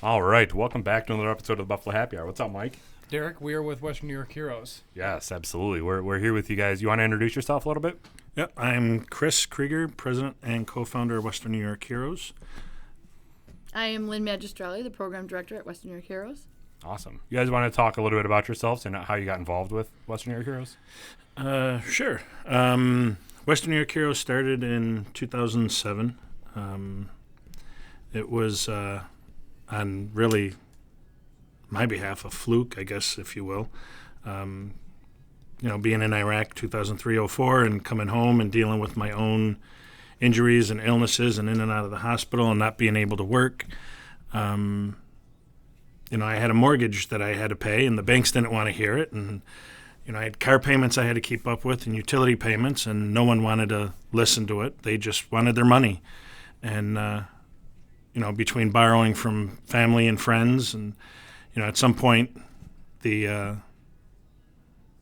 All right, welcome back to another episode of the Buffalo Happy Hour. What's up, Mike? Derek, we are with Western New York Heroes. Yes, absolutely. We're here with you guys. You want to introduce yourself a little bit? Yep, I'm Chris Krieger, president and co-founder of Western New York Heroes. I am Lynn Magistrelli, the program director at Western New York Heroes. Awesome. You guys want to talk a little bit about yourselves and how you got involved with Western New York Heroes? Sure. Western New York Heroes started in 2007. It was on really my behalf, a fluke, I guess, if you will. Being in Iraq 2003-04 and coming home and dealing with my own injuries and illnesses and in and out of the hospital and not being able to work. I had a mortgage that I had to pay, and the banks didn't want to hear it. And, I had car payments I had to keep up with and utility payments, and no one wanted to listen to it. They just wanted their money. And, between borrowing from family and friends and, at some point the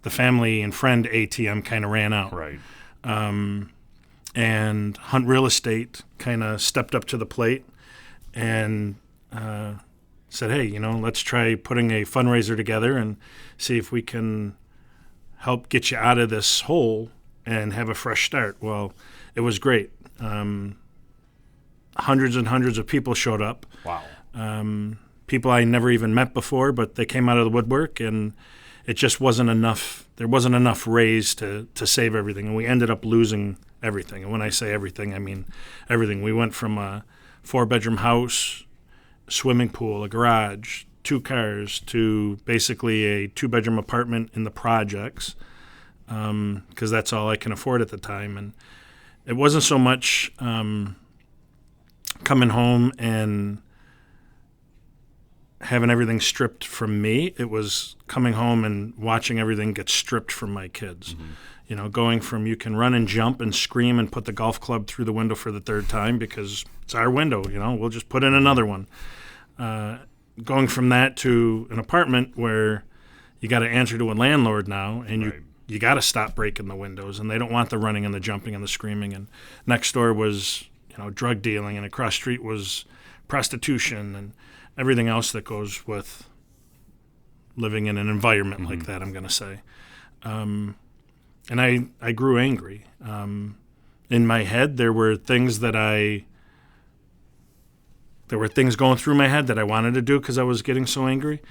family and friend ATM kind of ran out. Right. And Hunt Real Estate kind of stepped up to the plate and said, hey, let's try putting a fundraiser together and see if we can help get you out of this hole and have a fresh start. Well, it was great. Hundreds and hundreds of people showed up. Wow. People I never even met before, but they came out of the woodwork, and it just wasn't enough. There wasn't enough raise to save everything, and we ended up losing everything. And when I say everything, I mean everything. We went from a 4-bedroom house, swimming pool, a garage, 2 cars, to basically a 2-bedroom apartment in the projects, because that's all I can afford at the time. And it wasn't so much coming home and having everything stripped from me. It was coming home and watching everything get stripped from my kids. Mm-hmm. Going from you can run and jump and scream and put the golf club through the window for the 3rd time because it's our window, we'll just put in another one. Going from that to an apartment where you got to answer to a landlord now, and Right. you got to stop breaking the windows, and they don't want the running and the jumping and the screaming. And next door was drug dealing, and across the street was prostitution and everything else that goes with living in an environment like that, I'm going to say. And I grew angry. In my head, there were things going through my head that I wanted to do because I was getting so angry.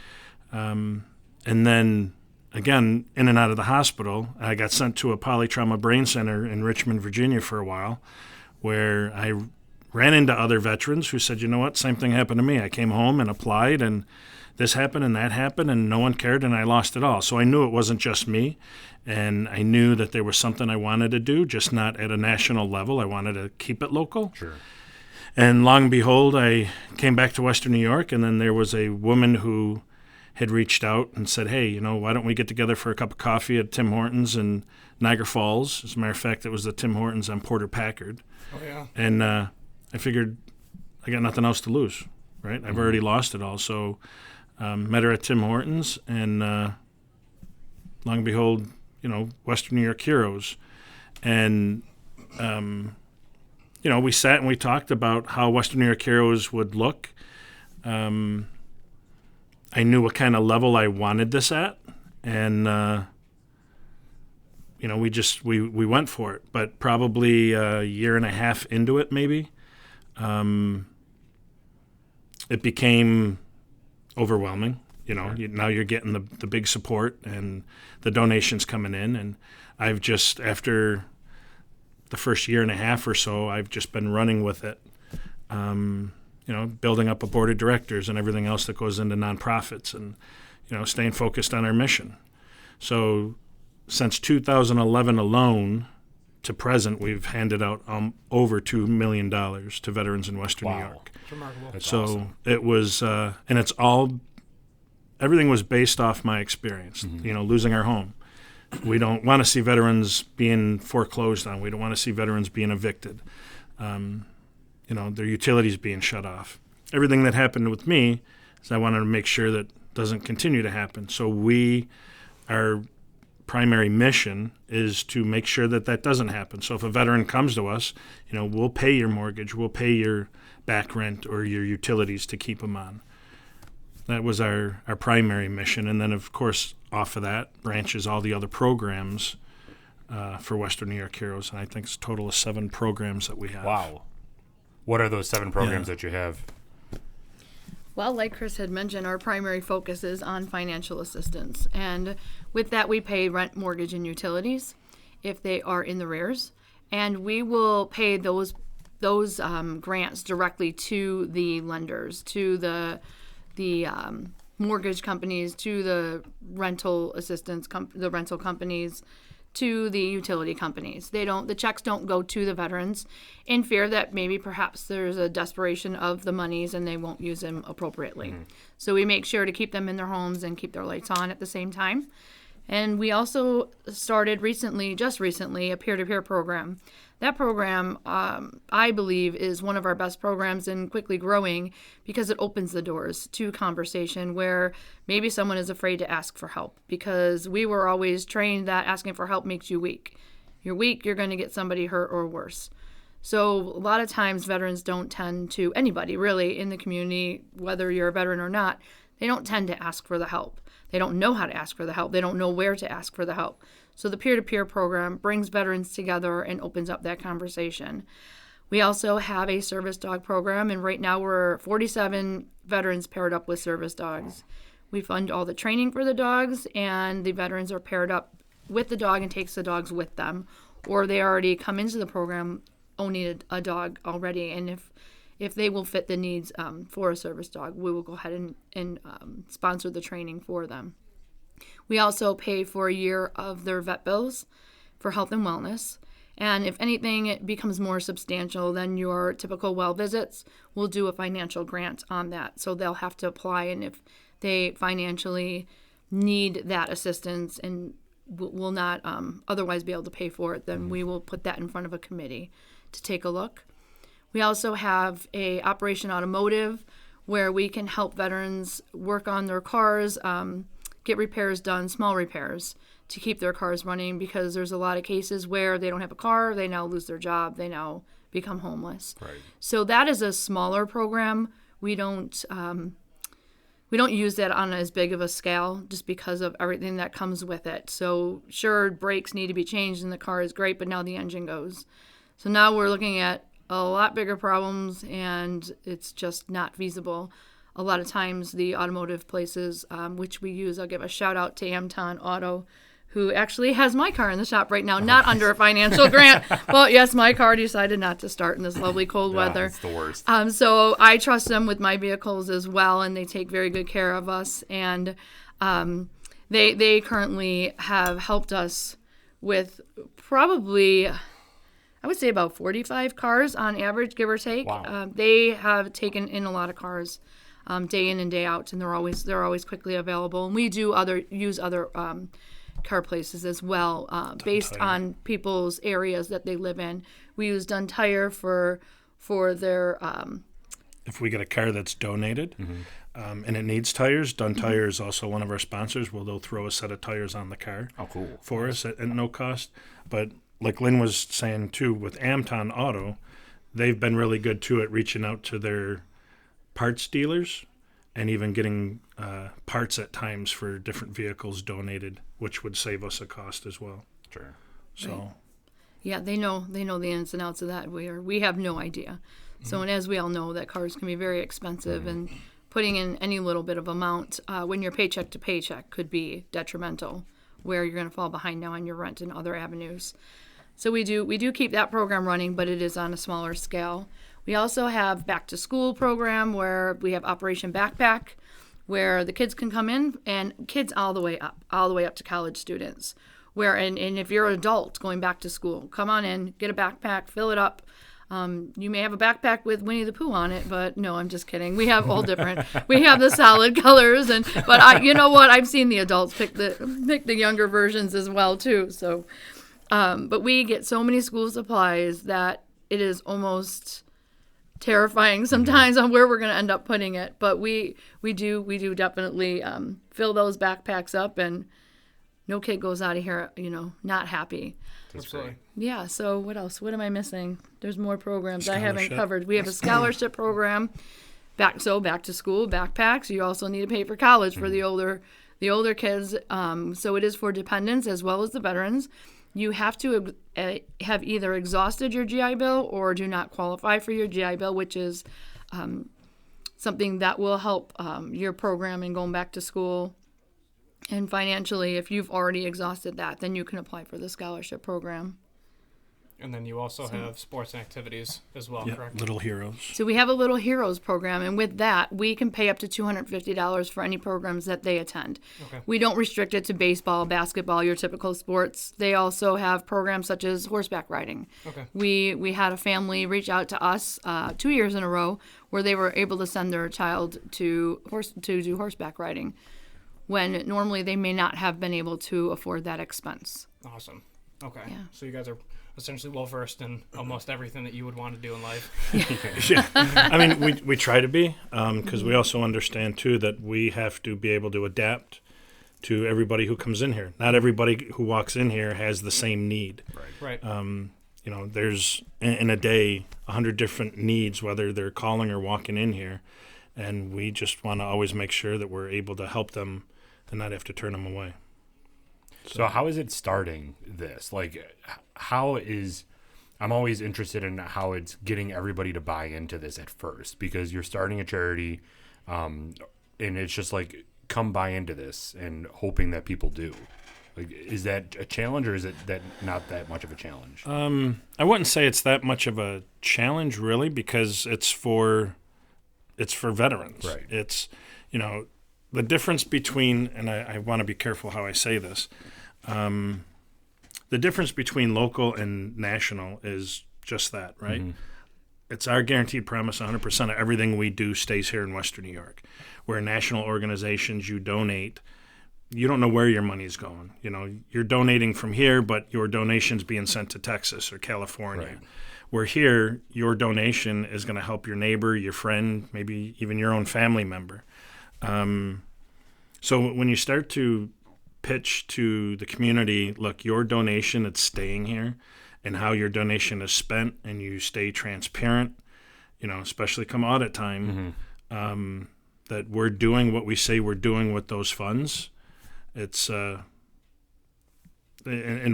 And then, again, in and out of the hospital, I got sent to a polytrauma brain center in Richmond, Virginia for a while, where I ran into other veterans who said, you know what, same thing happened to me. I came home and applied, and this happened and that happened, and no one cared, and I lost it all. So I knew it wasn't just me, and I knew that there was something I wanted to do, just not at a national level. I wanted to keep it local. Sure. And long and behold, I came back to Western New York, and then there was a woman who had reached out and said, hey, why don't we get together for a cup of coffee at Tim Hortons in Niagara Falls? As a matter of fact, it was the Tim Hortons on Porter Packard. Oh, yeah. And I figured I got nothing else to lose, right? I've already lost it all. So met her at Tim Hortons, and long and behold, Western New York Heroes. And, we sat and we talked about how Western New York Heroes would look. I knew what kind of level I wanted this at, and we went for it. But probably a year and a half into it, maybe, it became overwhelming. Now you're getting the big support and the donations coming in, and I've just, after the first year and a half or so, I've just been running with it. Building up a board of directors and everything else that goes into nonprofits, and, staying focused on our mission. So since 2011 alone to present, we've handed out over $2 million to veterans in Western New York. It's remarkable. That's So awesome. it was, and everything was based off my experience, losing our home. We don't want to see veterans being foreclosed on. We don't want to see veterans being evicted. Their utilities being shut off. Everything that happened with me is I wanted to make sure that doesn't continue to happen. So our primary mission is to make sure that doesn't happen. So if a veteran comes to us, we'll pay your mortgage, we'll pay your back rent or your utilities to keep them on. That was our primary mission. And then, of course, off of that branches all the other programs for Western New York Heroes. And I think it's a total of 7 programs that we have. Wow. What are those 7 programs that you have? Well, like Chris had mentioned, our primary focus is on financial assistance. And with that, we pay rent, mortgage, and utilities if they are in the rears. And we will pay those grants directly to the lenders, to the mortgage companies, to the rental assistance, the rental companies, to the utility companies. The checks don't go to the veterans in fear that maybe perhaps there's a desperation of the monies and they won't use them appropriately. Mm-hmm. So we make sure to keep them in their homes and keep their lights on at the same time. And we also started just recently, a peer-to-peer program. That program, I believe, is one of our best programs and quickly growing because it opens the doors to conversation where maybe someone is afraid to ask for help, because we were always trained that asking for help makes you weak. You're weak, you're going to get somebody hurt or worse. So a lot of times veterans don't tend to, anybody really in the community, whether you're a veteran or not, they don't tend to ask for the help. They don't know how to ask for the help. They don't know where to ask for the help. So the peer-to-peer program brings veterans together and opens up that conversation. We also have a service dog program, and right now we're 47 veterans paired up with service dogs. We fund all the training for the dogs, and the veterans are paired up with the dog and takes the dogs with them, or they already come into the program owning a dog already, and if they will fit the needs for a service dog, we will go ahead and sponsor the training for them. We also pay for a year of their vet bills for health and wellness. And if anything it becomes more substantial than your typical well visits, we'll do a financial grant on that. So they'll have to apply, and if they financially need that assistance and will not otherwise be able to pay for it, then we will put that in front of a committee to take a look. We also have a Operation Automotive where we can help veterans work on their cars, get repairs done, small repairs, to keep their cars running, because there's a lot of cases where they don't have a car, they now lose their job, they now become homeless. Right. So that is a smaller program. We don't use that on as big of a scale just because of everything that comes with it. So sure, brakes need to be changed and the car is great, but now the engine goes. So now we're looking at a lot bigger problems, and it's just not feasible. A lot of times the automotive places, which we use, I'll give a shout out to Amton Auto, who actually has my car in the shop right now, not under a financial grant, but yes, my car decided not to start in this lovely cold weather. It's the worst. So I trust them with my vehicles as well, and they take very good care of us. And they currently have helped us with probably, I would say, about 45 cars on average, give or take. Wow. They have taken in a lot of cars. Day in and day out, and they're always quickly available. And we do use other car places as well, based on people's areas that they live in. We use Dun Tire for their. If we get a car that's donated, and it needs tires, Dun Tire is also one of our sponsors. Well, they'll throw a set of tires on the car for us at no cost. But like Lynn was saying too, with Amton Auto, they've been really good too at reaching out to their parts dealers and even getting parts at times for different vehicles donated, which would save us a cost as well. Sure. So, right. Yeah, they know the ins and outs of that. We have no idea. So, and as we all know, that cars can be very expensive, and putting in any little bit of amount when you're paycheck to paycheck could be detrimental, where you're going to fall behind now on your rent and other avenues. So we do keep that program running, but it is on a smaller scale. We also have back to school program where we have Operation Backpack, where the kids can come in, and kids all the way up to college students. Where and if you're an adult going back to school, come on in, get a backpack, fill it up. You may have a backpack with Winnie the Pooh on it, but no, I'm just kidding. We have all different. We have the solid colors, but you know what? I've seen the adults pick the younger versions as well too. So, but we get so many school supplies that it is almost terrifying sometimes on where we're going to end up putting it. But we do definitely fill those backpacks up, and no kid goes out of here, not happy. Absolutely. Yeah, so what else? What am I missing? There's more programs I haven't covered. We have a scholarship program back to school, backpacks. You also need to pay for college for the older kids. So it is for dependents as well as the veterans. You have to have either exhausted your GI Bill or do not qualify for your GI Bill, which is something that will help your program in going back to school. And financially, if you've already exhausted that, then you can apply for the scholarship program. And then you also have sports and activities as well, correct? Little Heroes. So we have a Little Heroes program, and with that, we can pay up to $250 for any programs that they attend. Okay. We don't restrict it to baseball, basketball, your typical sports. They also have programs such as horseback riding. Okay. We had a family reach out to us 2 years in a row where they were able to send their child to do horseback riding, when normally they may not have been able to afford that expense. Awesome. Okay. Yeah. So you guys are essentially well-versed in almost everything that you would want to do in life. Yeah. I mean, we try to be, because we also understand, too, that we have to be able to adapt to everybody who comes in here. Not everybody who walks in here has the same need. Right. There's, in a day, 100 different needs, whether they're calling or walking in here, and we just want to always make sure that we're able to help them and not have to turn them away. So how is it starting this? I'm always interested in how it's getting everybody to buy into this at first, because you're starting a charity, and it's just like, come buy into this and hoping that people do. Like, is that a challenge, or is it that not that much of a challenge? I wouldn't say it's that much of a challenge, really, because it's for veterans. Right. It's, the difference between, and I want to be careful how I say this, the difference between local and national is just that, right? Mm-hmm. It's our guaranteed promise 100% of everything we do stays here in Western New York. Where national organizations, you donate, you don't know where your money is going. You're donating from here, but your donation's being sent to Texas or California. Right. Where here, your donation is going to help your neighbor, your friend, maybe even your own family member. So when you start to pitch to the community, look, your donation, it's staying here, and how your donation is spent, and you stay transparent, especially come audit time, that we're doing what we say we're doing with those funds. It's, in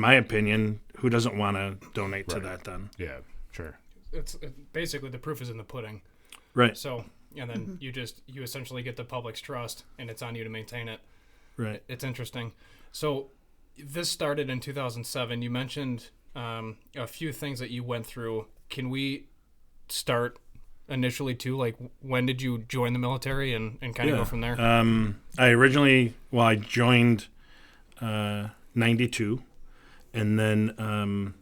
my opinion, who doesn't want to donate to that then? Yeah, sure. It's basically the proof is in the pudding. Right. So, and then you essentially get the public's trust, and it's on you to maintain it. Right. It's interesting. So this started in 2007. You mentioned a few things that you went through. Can we start initially too? Like, when did you join the military and kind of go from there? I joined 92, and then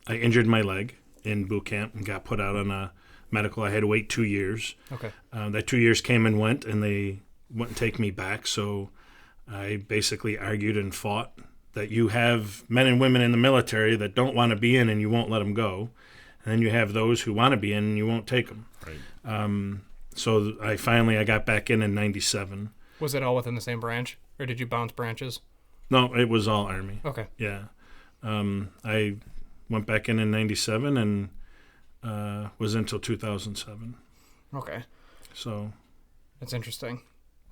I injured my leg in boot camp and got put out on a medical. I had to wait 2 years. Okay. That 2 years came and went, and they wouldn't take me back. So I basically argued and fought that you have men and women in the military that don't want to be in, and you won't let them go. And then you have those who want to be in, and you won't take them. Right. So I got back in 97. Was it all within the same branch, or did you bounce branches? No, it was all Army. Okay. Yeah. I went back in 97 and was until 2007. Okay. So that's interesting.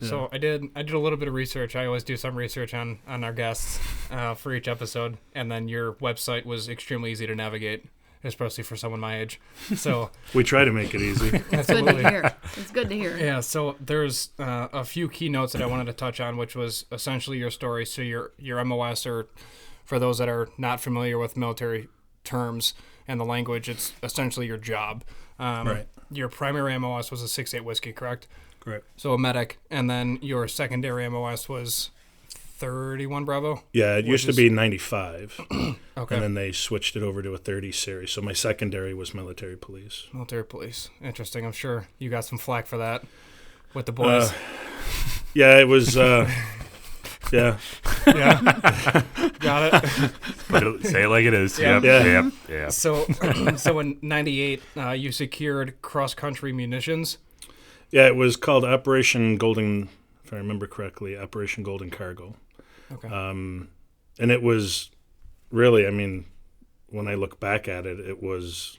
Yeah. So I did a little bit of research. I always do some research on our guests for each episode, and then your website was extremely easy to navigate, especially for someone my age. So we try to make it easy. It's good to hear. It's good to hear. Yeah. So there's a few key notes that I wanted to touch on, which was essentially your story. So your MOS, or for those that are not familiar with military terms and the language, it's essentially your job. Right. Your primary MOS was a 6.8 whiskey, correct? Correct. So a medic, and then your secondary MOS was 31 Bravo? Yeah, it used to be 95. Okay. And then they switched it over to a 30 series. So my secondary was military police. Military police. Interesting. I'm sure you got some flack for that with the boys. Yeah, it was... yeah. Yeah. Got it. Say it like it is. Yeah. Yeah. So in 98, you secured cross-country munitions. Yeah, it was called Operation Golden, if I remember correctly, Operation Golden Cargill. Okay. And it was really, when I look back at it, it was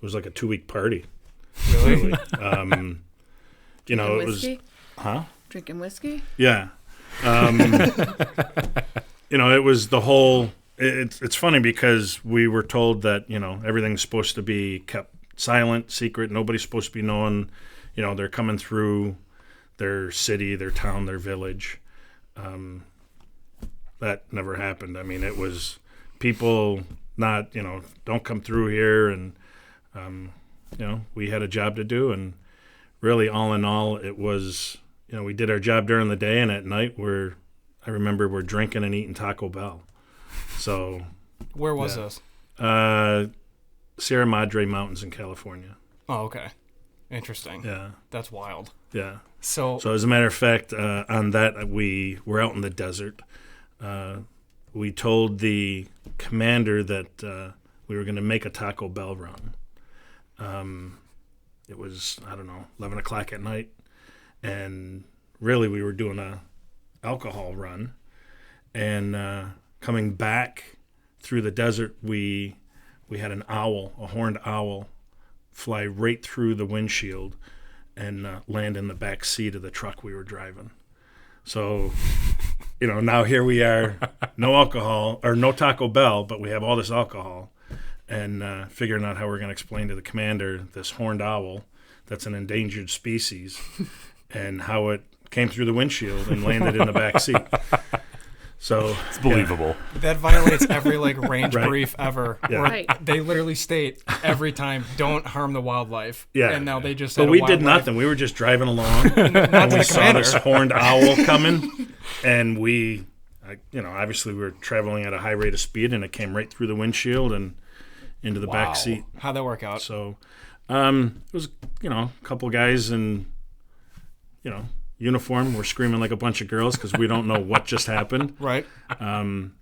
like a 2-week party. Really? You know, Drinking it was, whiskey? huh? Drinking whiskey? Yeah. You know, it was the whole. It's funny because we were told that, you know, everything's supposed to be kept silent, secret. Nobody's supposed to be knowing, you know, they're coming through their city, their town, their village. That never happened. I mean, it was people not, you know, don't come through here. And, you know, we had a job to do. And really, all in all, it was, you know, we did our job during the day. And at night, I remember we're drinking and eating Taco Bell. So. Where was this? Sierra Madre Mountains in California. Oh, okay. Interesting. Yeah. That's wild. Yeah. So as a matter of fact, on that, we were out in the desert. We told the commander that we were going to make a Taco Bell run. It was, I don't know, 11 o'clock at night. And really, we were doing a alcohol run. And coming back through the desert, we had an owl, a horned owl, fly right through the windshield and land in the back seat of the truck we were driving. So, you know, now here we are, no alcohol, or no Taco Bell, but we have all this alcohol, and figuring out how we're going to explain to the commander this horned owl that's an endangered species and how it came through the windshield and landed in the back seat. So It's believable. that violates every like range Right. brief ever. Yeah. Where Right. they literally state every time, "Don't harm the wildlife." Yeah. And now they just. But said we a did wildlife- nothing. We were just driving along, Not and to we the saw commander. this horned owl coming, and you know, obviously we were traveling at a high rate of speed, and it came right through the windshield and into the Wow. back seat. How'd that work out? So it was, you know, a couple guys in, you know, uniform. We're screaming like a bunch of girls because we don't know what just happened. Right.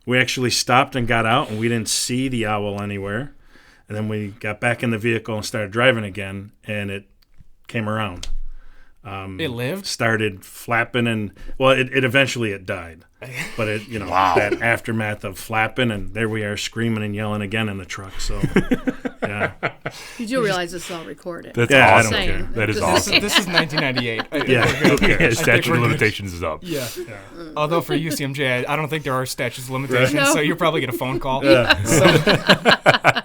We actually stopped and got out, and we didn't see the owl anywhere. And then we got back in the vehicle and started driving again, and it came around. It lived. Started flapping, and well, it eventually it died. But it, you know, that aftermath of flapping, and there we are screaming and yelling again in the truck. So, yeah, You do realize this is all recorded. That's Yeah, I awesome. don't care. That is This awesome. This is 1998. yeah, who cares? Statute we're of good. limitations is up. Yeah. Although for UCMJ, I don't think there are statutes of limitations, No. so you probably get a phone call. Yeah.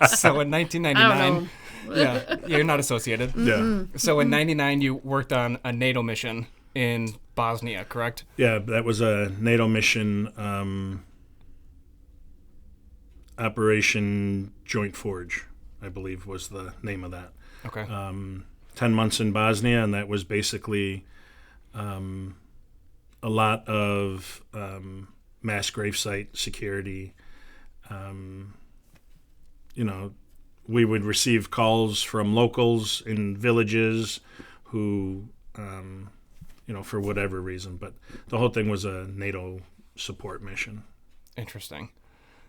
So in I 1999, don't know. yeah, you're not associated. Yeah, So in 99, you worked on a NATO mission in Bosnia, correct? yeah. That was a NATO mission, Operation Joint Forge, I believe was the name of that. Okay. 10 months in Bosnia, and that was basically a lot of mass gravesite security. You know, we would receive calls from locals in villages who, you know, for whatever reason, but the whole thing was a NATO support mission. Interesting.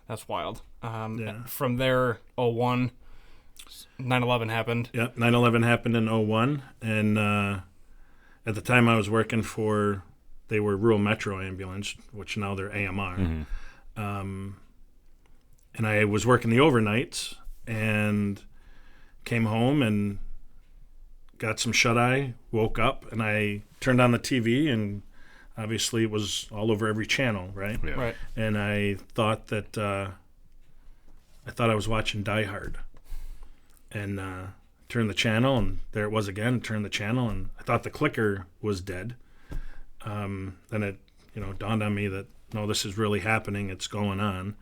That's wild. Yeah. From there, 01, 9/11 happened. Yep, 9/11 happened in 01, and at the time I was working for, they were Rural Metro Ambulance, which now they're AMR. And I was working the overnights and came home and got some shut-eye, woke up, and I turned on the TV, and obviously it was all over every channel, right? Yeah. Right. And I thought that I was watching Die Hard, and turned the channel, and there it was again. Turned the channel, and I thought the clicker was dead. Then it, you know, dawned on me that no, this is really happening. It's going on.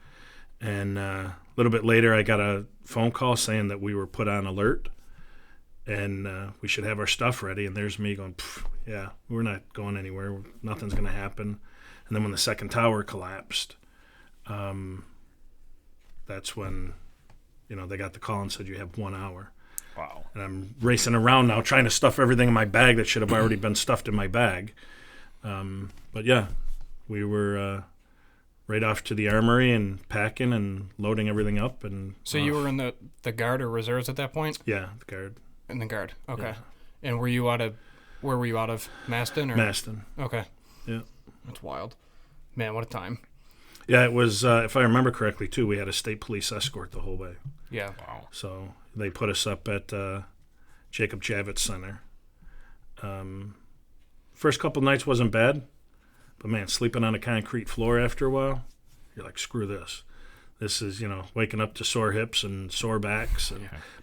And a little bit later, I got a phone call saying that we were put on alert, and we should have our stuff ready. And there's me going, yeah, we're not going anywhere. Nothing's going to happen. And then when the second tower collapsed, that's when, you know, they got the call and said you have 1 hour. Wow. And I'm racing around now trying to stuff everything in my bag that should have already been stuffed in my bag. But yeah, we were right off to the armory and packing and loading everything up. And So you were in the Guard or Reserves at that point? Yeah, the Guard. In the Guard. Okay. Yeah. And were you out of, where were you out of? Maston? Or? Maston. Okay. Yeah. That's wild. Man, what a time. Yeah, it was, if I remember correctly, too, we had a state police escort the whole way. Yeah. Wow. So they put us up at Jacob Javits Center. First couple nights wasn't bad, but man, sleeping on a concrete floor after a while, you're like, screw this. This is, waking up to sore hips and sore backs.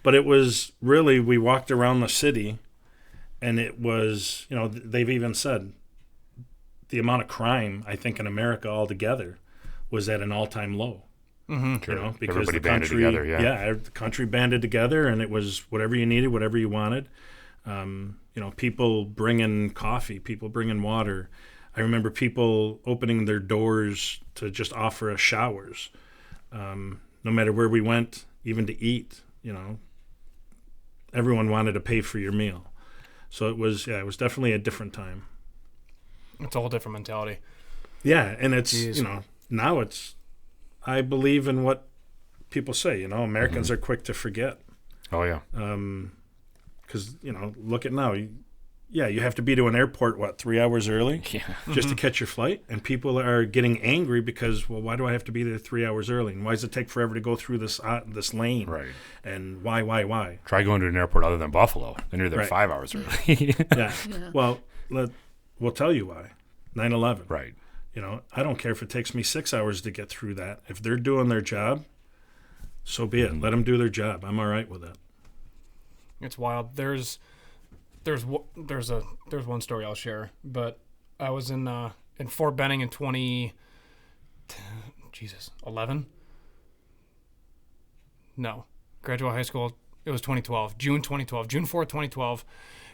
But it was really, we walked around the city, and it was, they've even said the amount of crime, I think, in America altogether was at an all-time low. True. Because Everybody the banded country, together, the country banded together, and it was whatever you needed, whatever you wanted. People bringing coffee, people bringing water. I remember people opening their doors to just offer us showers. No matter where we went, even to eat, everyone wanted to pay for your meal. So it was definitely a different time. It's a whole different mentality. Yeah, and it's, Jeez. Now it's, I believe in what people say, Americans are quick to forget. Oh, yeah. Because, look at now. You have to be to an airport, 3 hours early just to catch your flight? And people are getting angry because, well, why do I have to be there 3 hours early? And why does it take forever to go through this lane? Right. And why? Try going to an airport other than Buffalo. Then you're there Right. 5 hours early. Yeah. Well, we'll tell you why. 9/11. Right. I don't care if it takes me 6 hours to get through that. If they're doing their job, so be it. Let them do their job. I'm all right with it. It's wild. There's one story I'll share, but I was in Fort Benning in 11? No. Graduate high school, it was 2012. June 4th, 2012.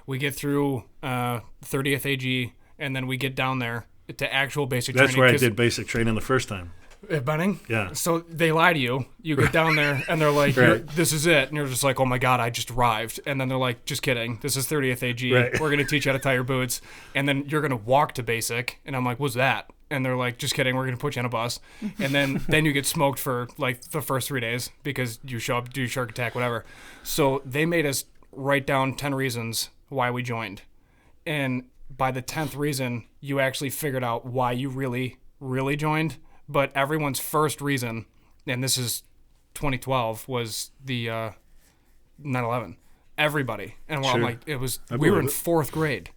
We get through 30th AG, and then we get down there to actual basic training. That's where I did basic training the first time. At Benning? Yeah. So they lie to you. You get down there, and they're like, Right. this is it. And you're just like, oh, my God, I just arrived. And then they're like, just kidding. This is 30th AG. Right. We're going to teach you how to tie your boots. And then you're going to walk to basic. And I'm like, what's that? And they're like, just kidding. We're going to put you on a bus. And then you get smoked for, the first 3 days because you show up, do your shark attack, whatever. So they made us write down 10 reasons why we joined. And by the 10th reason, you actually figured out why you really, really joined. But everyone's first reason, and this is 2012, was the 9/11. Everybody. And while Sure. I'm like, we were in 4th grade.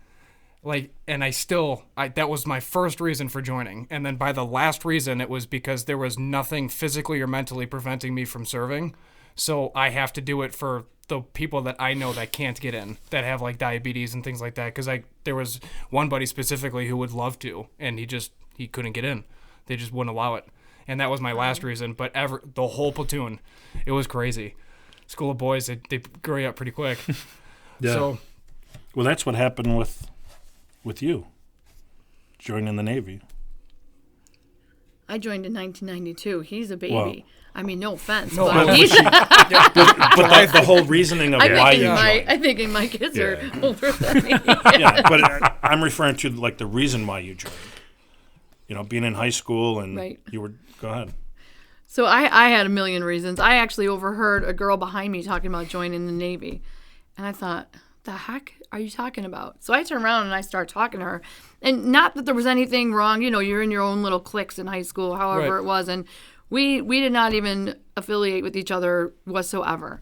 And that was my first reason for joining. And then by the last reason, it was because there was nothing physically or mentally preventing me from serving. So I have to do it for the people that I know that can't get in, that have diabetes and things like that. Because there was one buddy specifically who would love to, and he couldn't get in. They just wouldn't allow it. And that was my last reason. But the whole platoon, it was crazy. School of boys, they grow up pretty quick. Yeah. So, Well, that's what happened with you joining the Navy. I joined in 1992. He's a baby. Well- I mean, no offense. No, but but he's, But the whole reasoning of why you joined. I'm thinking my kids are Yeah. older than me. Yeah, but I'm referring to the reason why you joined. Being in high school and Right. you were. Go ahead. So I had a million reasons. I actually overheard a girl behind me talking about joining the Navy. And I thought, the heck are you talking about? So I turned around and I start talking to her. And not that there was anything wrong. You're in your own little cliques in high school, however Right. it was. And we did not even affiliate with each other whatsoever.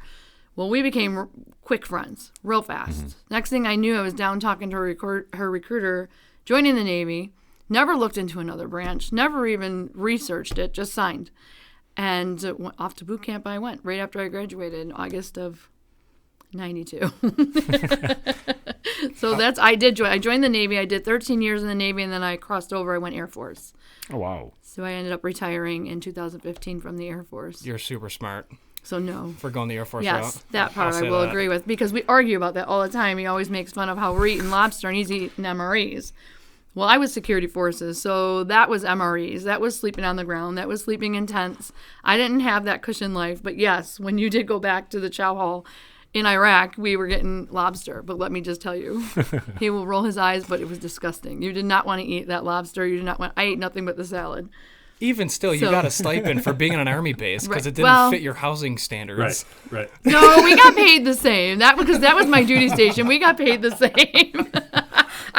Well, we became quick friends real fast. Mm-hmm. Next thing I knew, I was down talking to her recruiter, joining the Navy. Never looked into another branch, never even researched it, just signed. And off to boot camp I went right after I graduated in August of 92. So I did join. I joined the Navy. I did 13 years in the Navy, and then I crossed over. I went Air Force. Oh, wow. So I ended up retiring in 2015 from the Air Force. you're super smart So no. for going the Air Force Yes, route. that part I'll I say will that. agree with, because we argue about that all the time. He always makes fun of how we're eating lobster and he's eating MREs. Well, I was security forces, so that was MREs. That was sleeping on the ground. That was sleeping in tents. I didn't have that cushion life, but yes, when you did go back to the chow hall in Iraq, we were getting lobster. But let me just tell you, he will roll his eyes, but it was disgusting. You did not want to eat that lobster. You did not want. I ate nothing but the salad. Even still, you So- got a stipend for being on an Army base because Right. it didn't Well- fit your housing standards. Right. No, we got paid the same. Because that was my duty station. We got paid the same.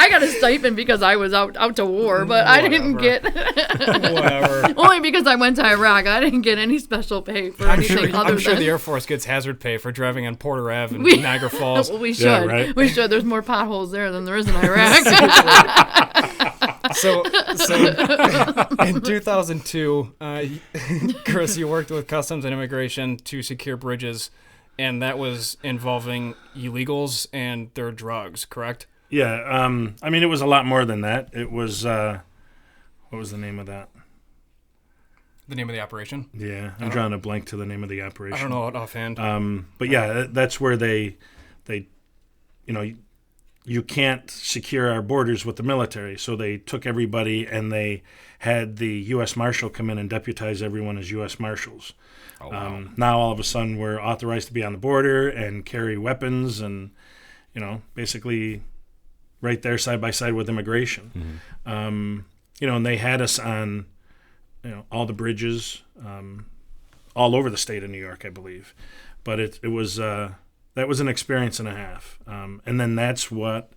I got a stipend because I was out to war, but I didn't get Whatever. only because I went to Iraq. I didn't get any special pay for anything other I'm sure than the Air Force gets hazard pay for driving on Porter Ave in Niagara Falls. Well, we should. Yeah, right. We should. There's more potholes there than there is in Iraq. So in 2002, Chris, you worked with Customs and Immigration to secure bridges, and that was involving illegals and their drugs, correct? Yeah, I mean, it was a lot more than that. It was, what was the name of that? The name of the operation? Yeah, I'm drawing a blank to the name of the operation. I don't know it offhand. But yeah, that's where they, you can't secure our borders with the military. So they took everybody and they had the U.S. Marshal come in and deputize everyone as U.S. Marshals. Oh, wow. Now all of a sudden we're authorized to be on the border and carry weapons and, basically right there side by side with immigration. And they had us on, all the bridges, all over the state of New York, I believe. But it was that was an experience and a half. And then that's what,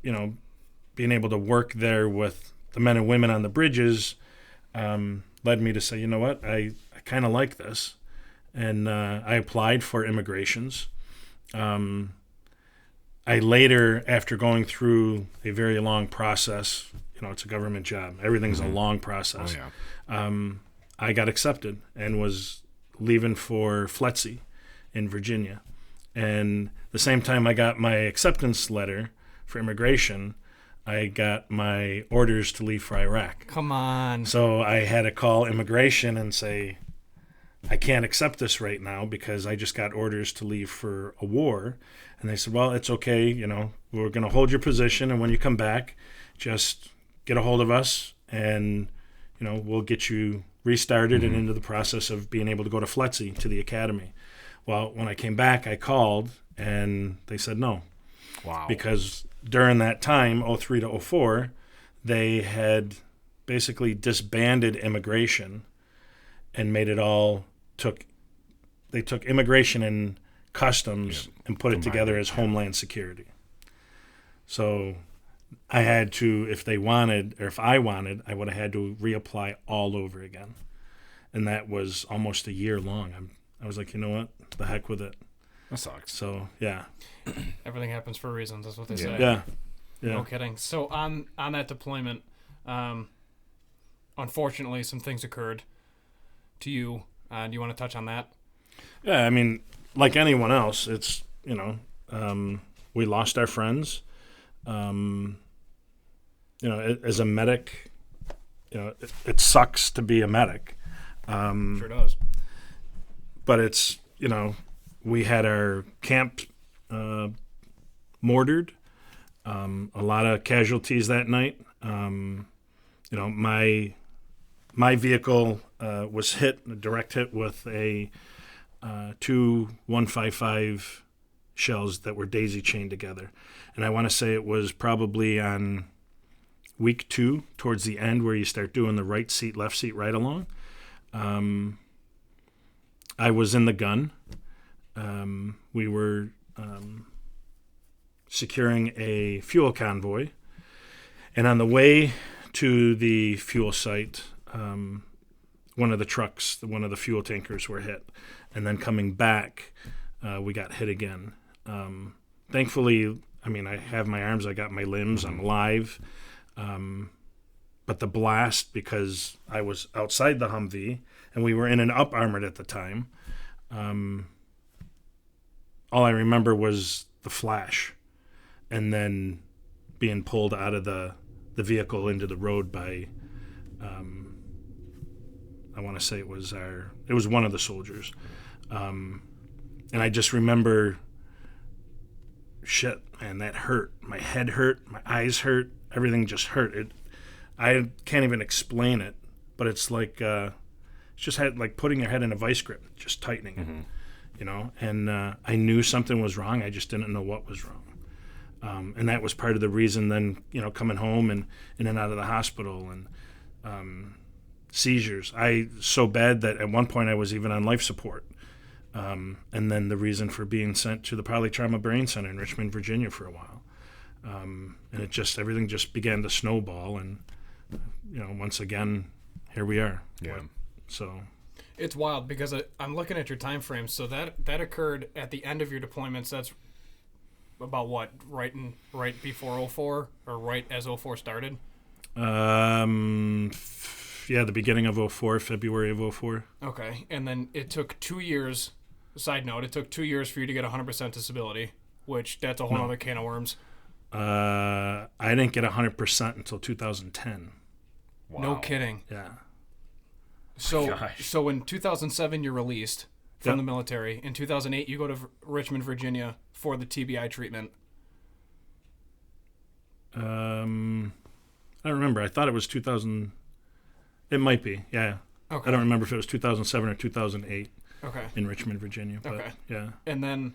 being able to work there with the men and women on the bridges led me to say, you know what, I kind of like this. And I applied for immigrations. I later, after going through a very long process, it's a government job. Everything's a long process. Oh, yeah. I got accepted and was leaving for FLETC in Virginia. And the same time I got my acceptance letter for immigration, I got my orders to leave for Iraq. Come on. So I had to call immigration and say, I can't accept this right now because I just got orders to leave for a war. And they said, well, it's okay. We're going to hold your position. And when you come back, just get a hold of us and, we'll get you restarted and into the process of being able to go to FLETC, to the academy. Well, when I came back, I called and they said no. Wow. Because during that time, 03 to 04, they had basically disbanded immigration and made it all they took immigration and customs and put it together as Homeland Security. So I had to, if I wanted, I would have had to reapply all over again. And that was almost a year long. I was like, you know what? The heck with it. That sucks. So, yeah. Everything happens for reasons. That's what they say. Yeah. No kidding. So on that deployment, unfortunately, some things occurred to you. Do you want to touch on that? Yeah, I mean, like anyone else, it's, we lost our friends. As a medic, it sucks to be a medic. Sure does. But it's, we had our camp mortared, a lot of casualties that night. My vehicle was hit, a direct hit with a 2 155 shells that were daisy chained together. And I want to say it was probably on week 2, towards the end, where you start doing the right seat, left seat, right along. I was in the gun. We were securing a fuel convoy. And on the way to the fuel site, one of the fuel tankers were hit. And then coming back, we got hit again. Thankfully, I have my arms, I got my limbs, I'm alive. But the blast, because I was outside the Humvee, and we were in an up armored at the time, all I remember was the flash, and then being pulled out of the vehicle into the road by, I want to say it was one of the soldiers. And I just remember, shit, man, that hurt. My head hurt, my eyes hurt, everything just hurt. I can't even explain it, but it's like, it's just like putting your head in a vice grip, just tightening it, and I knew something was wrong. I just didn't know what was wrong. And that was part of the reason then, coming home and in and out of the hospital and seizures. So bad that at one point I was even on life support. And then the reason for being sent to the Polytrauma Brain Center in Richmond, Virginia for a while. And everything just began to snowball. And, once again, here we are. Yeah. So It's wild because I'm looking at your time frame. So that occurred at the end of your deployments. That's about what, right before 04 or right as 04 started? the beginning of 04, February of 04. Okay. And then it took 2 years. Side note, it took 2 years for you to get 100% disability, which that's a whole other can of worms. I didn't get 100% until 2010. Wow. No kidding. Yeah. So in 2007 you're released from Yep. the military. In 2008 you go to Richmond, Virginia for the TBI treatment. I don't remember. I thought it was 2000. It might be. Yeah. Okay. I don't remember if it was 2007 or 2008 Okay. in Richmond, Virginia. But Okay. yeah. And then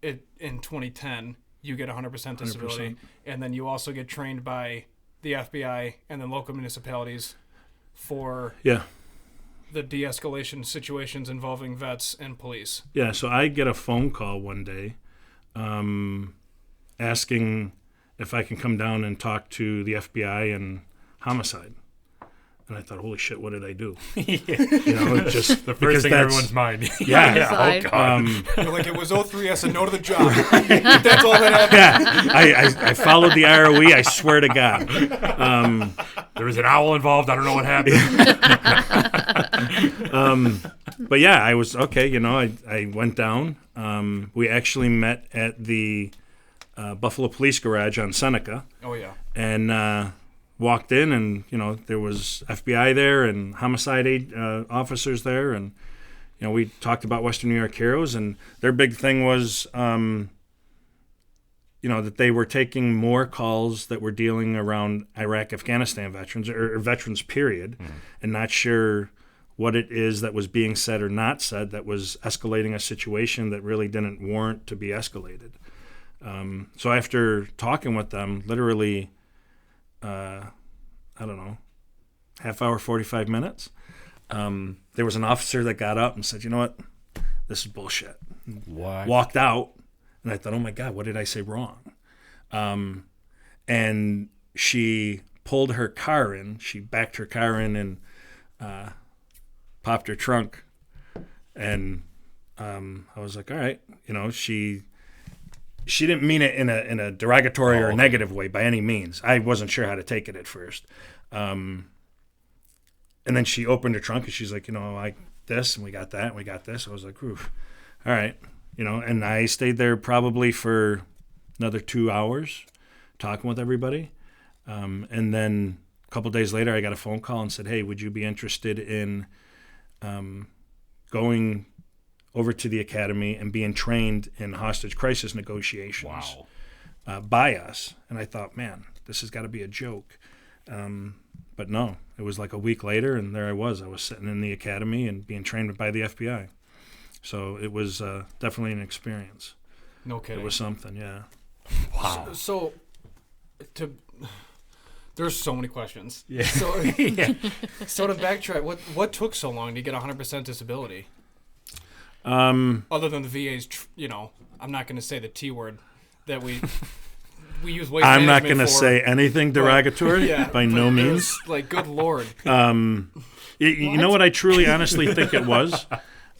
in 2010 you get 100% disability, 100%. and then you also get trained by the FBI and then local municipalities for Yeah. the de-escalation situations involving vets and police. Yeah. So I get a phone call one day asking if I can come down and talk to the FBI and homicide. And I thought, holy shit, what did I do? Just The first thing in everyone's mind. Yeah. Homicide. Oh, God. You're like, it was 03, I said no to the job. That's all that happened. Yeah. I followed the ROE. I swear to God. There was an owl involved. I don't know what happened. But yeah, I was okay. I went down. We actually met at the Buffalo Police Garage on Seneca, Oh, yeah. and walked in, and there was FBI there and homicide officers there, and we talked about Western New York Heroes, and their big thing was that they were taking more calls that were dealing around Iraq, Afghanistan veterans, or veterans period, and not sure what it is that was being said or not said that was escalating a situation that really didn't warrant to be escalated. So after talking with them, literally, I don't know, half hour, 45 minutes, there was an officer that got up and said, you know what, this is bullshit. What? Walked out, and I thought, oh my God, what did I say wrong? And she pulled her car in. She backed her car in and popped her trunk. And I was like, all right, she didn't mean it in a derogatory or a negative way by any means. I wasn't sure how to take it at first. And then she opened her trunk and she's like, like this, and we got that, and we got this. I was like, oof, all right. And I stayed there probably for another 2 hours talking with everybody. And then a couple days later, I got a phone call and said, hey, would you be interested in going over to the academy and being trained in hostage crisis negotiations by us? And I thought, man, this has got to be a joke. But no, it was like a week later, and there I was. I was sitting in the academy and being trained by the FBI. So it was definitely an experience. No kidding. It was something, yeah. Wow. So there's so many questions. Yeah. So, so to backtrack, what took so long to get 100% disability? Other than the VA's, I'm not going to say the T word that we use waste I'm not management going to for, say anything derogatory by no but it means. was like, good Lord. You know what I truly, honestly think it was?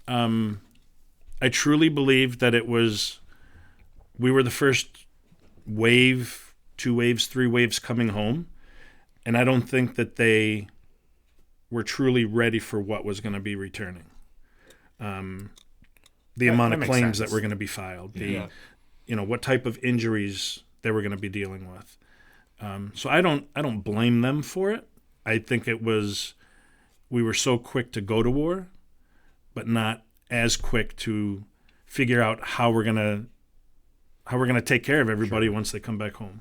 I truly believe that we were the first wave, 2 waves, 3 waves coming home. And I don't think that they were truly ready for what was going to be returning. The amount of makes claims sense. that were going to be filed, Yeah. What type of injuries they were going to be dealing with. So I don't blame them for it. I think we were so quick to go to war, but not as quick to figure out how we're gonna take care of everybody once they come back home.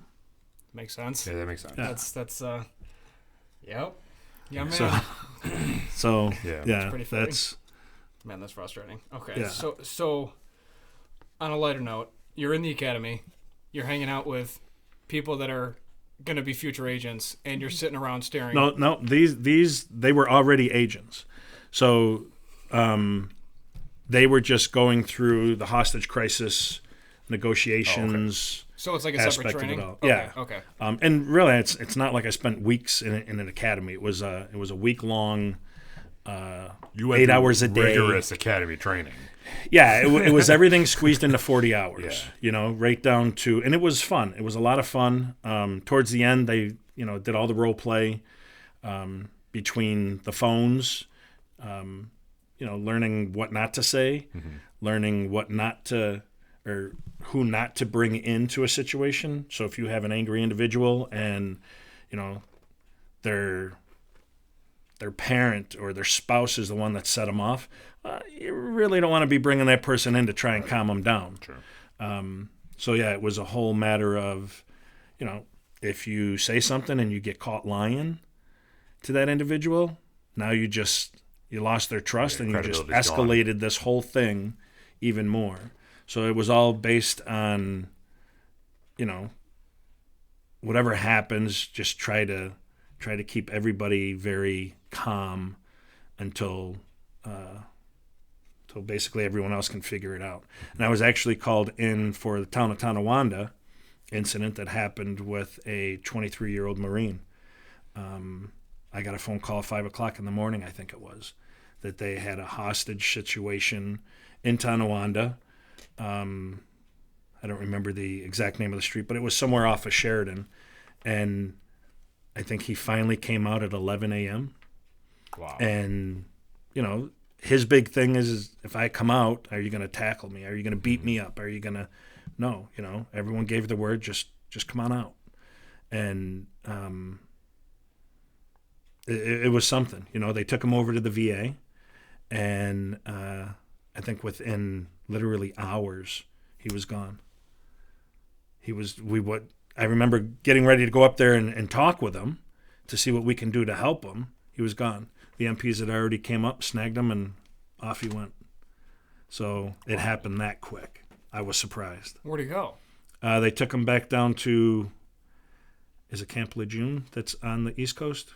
Makes sense. Yeah, that makes sense. Yeah. That's yep. Yeah, man. So Yeah. pretty funny. that's Man, that's frustrating. Okay. Yeah. So on a lighter note, you're in the academy, you're hanging out with people that are going to be future agents, and you're sitting around staring. no. These they were already agents, so they were just going through the hostage crisis negotiations. So it's like a separate aspect of training? it all. Okay, Yeah. okay. And really, it's not like I spent weeks in an academy. It was a week long, You went 8 through hours a day. rigorous academy training. Yeah, it was everything squeezed into 40 hours. Yeah. Right down to, and it was fun. It was a lot of fun. Towards the end, they did all the role play between the phones. Learning what not to say, learning what not to, or who not to bring into a situation. So if you have an angry individual and, their parent or their spouse is the one that set them off, you really don't want to be bringing that person in to try and calm them down. Sure. So yeah, it was a whole matter of, if you say something and you get caught lying to that individual, now you lost their trust and you just escalated this whole thing even more. So it was all based on, whatever happens, just try to keep everybody very calm until basically everyone else can figure it out. And I was actually called in for the town of Tonawanda incident that happened with a 23-year-old Marine. I got a phone call at 5 o'clock in the morning, I think it was, that they had a hostage situation in Tonawanda. I don't remember the exact name of the street, but it was somewhere off of Sheridan. And I think he finally came out at 11 a.m. Wow. And, his big thing is if I come out, are you going to tackle me? Are you going to beat me up? Are you going to... No, everyone gave the word, just come on out. And it was something. They took him over to the VA, and I think within literally hours, he was gone. I remember getting ready to go up there and talk with him to see what we can do to help him. He was gone. The MPs had already came up, snagged him, and off he went. So it happened that quick. I was surprised. Where'd he go? They took him back down to, is it Camp Lejeune that's on the East Coast?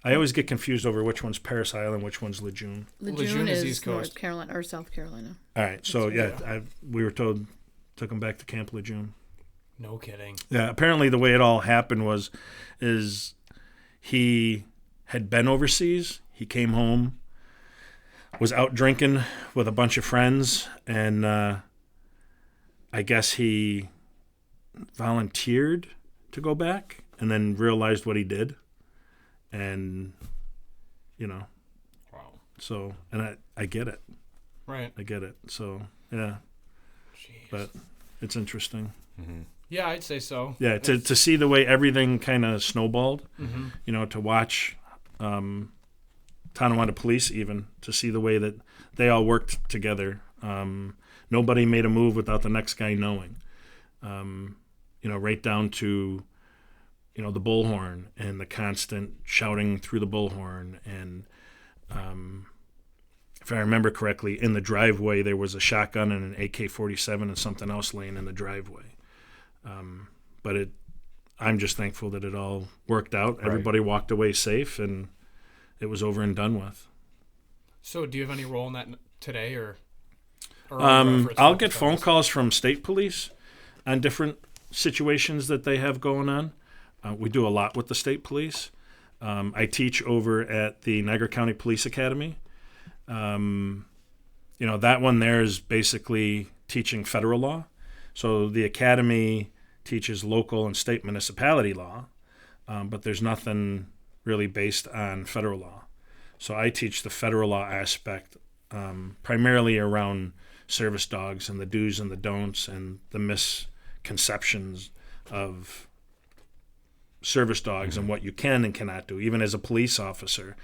I always get confused over which one's Parris Island, which one's Lejeune. Lejeune is is East Coast. North Carolina or South Carolina. All right, so we were told, took him back to Camp Lejeune. No kidding. Yeah, apparently the way it all happened is he had been overseas. He came home, was out drinking with a bunch of friends, and I guess he volunteered to go back and then realized what he did. And, Wow. So, and I get it. Right. I get it. So, yeah. Jeez. But it's interesting. Mm-hmm. Yeah, I'd say so. Yeah, to see the way everything kind of snowballed, Mm-hmm. To watch Tonawanda Police even, to see the way that they all worked together. Nobody made a move without the next guy knowing. Right down to, the bullhorn and the constant shouting through the bullhorn. And if I remember correctly, in the driveway there was a shotgun and an AK-47 and something else laying in the driveway. But I'm just thankful that it all worked out. Right. Everybody walked away safe, and it was over and done with. So do you have any role in that today, or I'll get phone calls from state police on different situations that they have going on. We do a lot with the state police. I teach over at the Niagara County Police Academy. That one there is basically teaching federal law. So the academy teaches local and state municipality law, but there's nothing really based on federal law. So I teach the federal law aspect primarily around service dogs and the do's and the don'ts and the misconceptions of service dogs and what you can and cannot do. Even as a police officer,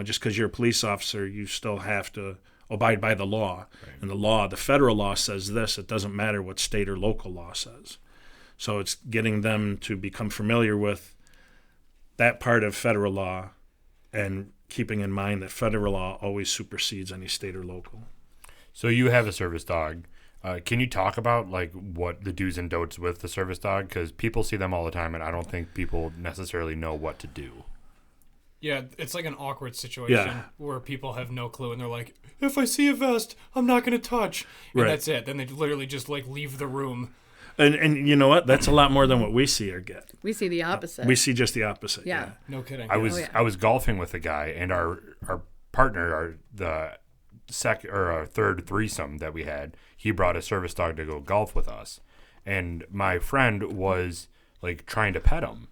just because you're a police officer, you still have to abide by the law. Right. And the federal law says this. It doesn't matter what state or local law says. So it's getting them to become familiar with that part of federal law and keeping in mind that federal law always supersedes any state or local. So you have a service dog. Can you talk about what the do's and don'ts with the service dog? Because people see them all the time, and I don't think people necessarily know what to do. Yeah, it's like an awkward situation Yeah. where people have no clue and they're like, if I see a vest, I'm not going to touch. And Right. that's it. Then they literally just like leave the room. And you know what? That's a lot more than what we see or get. We see the opposite. We see just the opposite. Yeah. No kidding. I was yeah. I was golfing with a guy, and our partner, the second or our third threesome that we had, he brought a service dog to go golf with us, and my friend was like trying to pet him.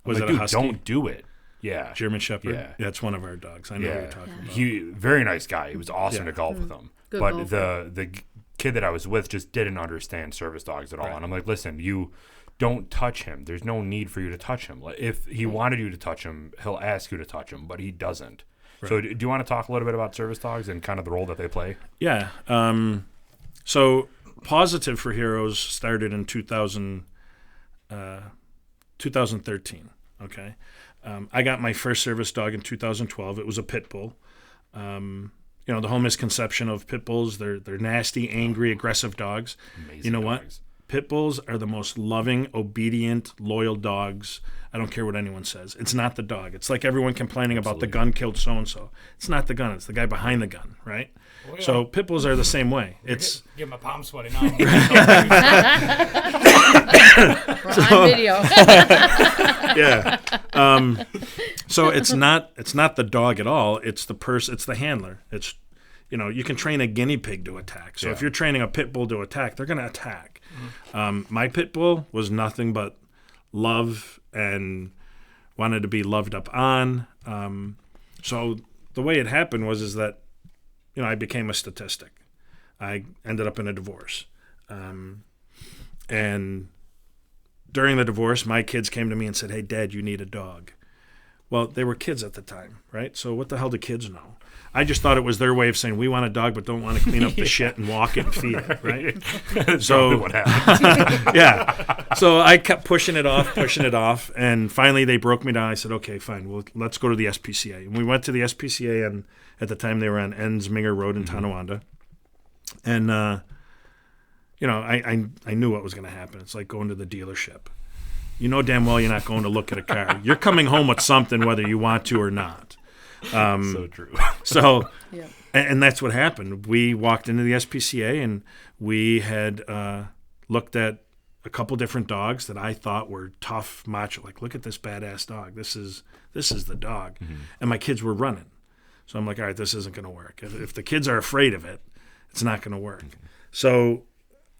Was like, it a dude, husky? don't do it. Yeah. German Shepherd. Yeah. That's one of our dogs. I know what Yeah, you're talking about. he very nice guy. It was awesome Yeah. to golf with him. Good But golfer. the kid that I was with just didn't understand service dogs at all. Right. And I'm like, listen, you don't touch him. There's no need for you to touch him. Like, if he wanted you to touch him, he'll ask you to touch him, but he doesn't. So do you want to talk a little bit about service dogs and kind of the role that they play? Yeah. So Positive for Heroes started in 2013. Okay. I got my first service dog in 2012. It was a pit bull. The whole misconception of pit bulls, they're nasty, angry, aggressive dogs. Amazing You know dogs. what? Pit bulls are the most loving, obedient, loyal dogs. I don't care what anyone says. It's not the dog. It's like everyone complaining about the gun killed so-and-so. It's not the gun. It's the guy behind the gun, right? Oh, yeah. So pit bulls are the same way. It's Get my palms sweaty now. We're on video. yeah. So it's not the dog at all. It's the person. It's the handler. It's you can train a guinea pig to attack. So if you're training a pit bull to attack, they're going to attack. My pit bull was nothing but love and wanted to be loved up on. So the way it happened is that I became a statistic. I ended up in a divorce, and during the divorce, my kids came to me and said, "Hey, Dad, you need a dog." Well, they were kids at the time, right? So what the hell do kids know? I just thought it was their way of saying, we want a dog, but don't want to clean up the shit and walk it and feed it, right? That's So- probably what happened. Yeah. So I kept pushing it off, and finally they broke me down. I said, okay, fine, well, let's go to the SPCA. And we went to the SPCA, and at the time they were on Ensminger Road in Tonawanda. And, I knew what was going to happen. It's like going to the dealership. You know damn well you're not going to look at a car. You're coming home with something whether you want to or not. So true. So, Yeah. and that's what happened. We walked into the SPCA and we had looked at a couple different dogs that I thought were tough, macho. Like, look at this badass dog. This is the dog. And my kids were running. So I'm like, all right, this isn't going to work. If the kids are afraid of it, it's not going to work. So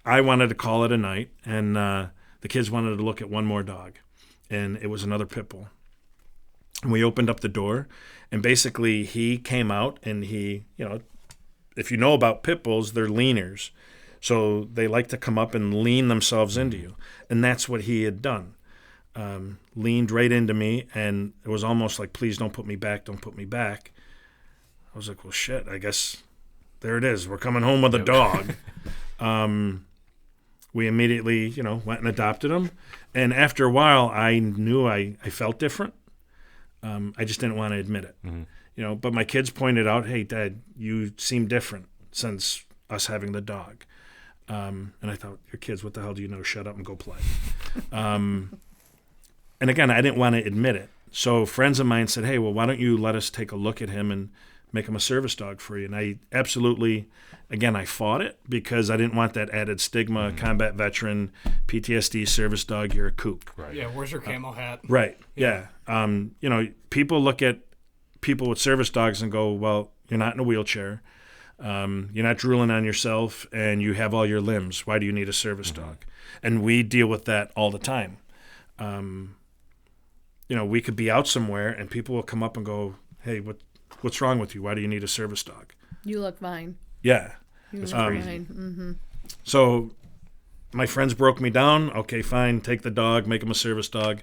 I wanted to call it a night, and the kids wanted to look at one more dog, and it was another pit bull. And we opened up the door, and basically he came out, and he, if you know about pit bulls, they're leaners. So they like to come up and lean themselves into you. And that's what he had done. Leaned right into me, and it was almost like, please don't put me back, don't put me back. I was like, well, shit, I guess there it is. We're coming home with a dog. We immediately, went and adopted him. And after a while, I knew I felt different. I just didn't want to admit it. But my kids pointed out, hey, Dad, you seem different since us having the dog. And I thought, your kids, what the hell do you know? Shut up and go play. And again, I didn't want to admit it. So friends of mine said, hey, well, why don't you let us take a look at him and make him a service dog for you? And I absolutely, again, I fought it because I didn't want that added stigma, combat veteran, PTSD, service dog, you're a kook. Right. Yeah, where's your camel hat? Right, yeah. People look at people with service dogs and go, well, you're not in a wheelchair. You're not drooling on yourself, and you have all your limbs. Why do you need a service dog? And we deal with that all the time. We could be out somewhere, and people will come up and go, hey, what's wrong with you? Why do you need a service dog? You look fine. Yeah. You look crazy. fine. So my friends broke me down. Okay, fine, take the dog, make him a service dog.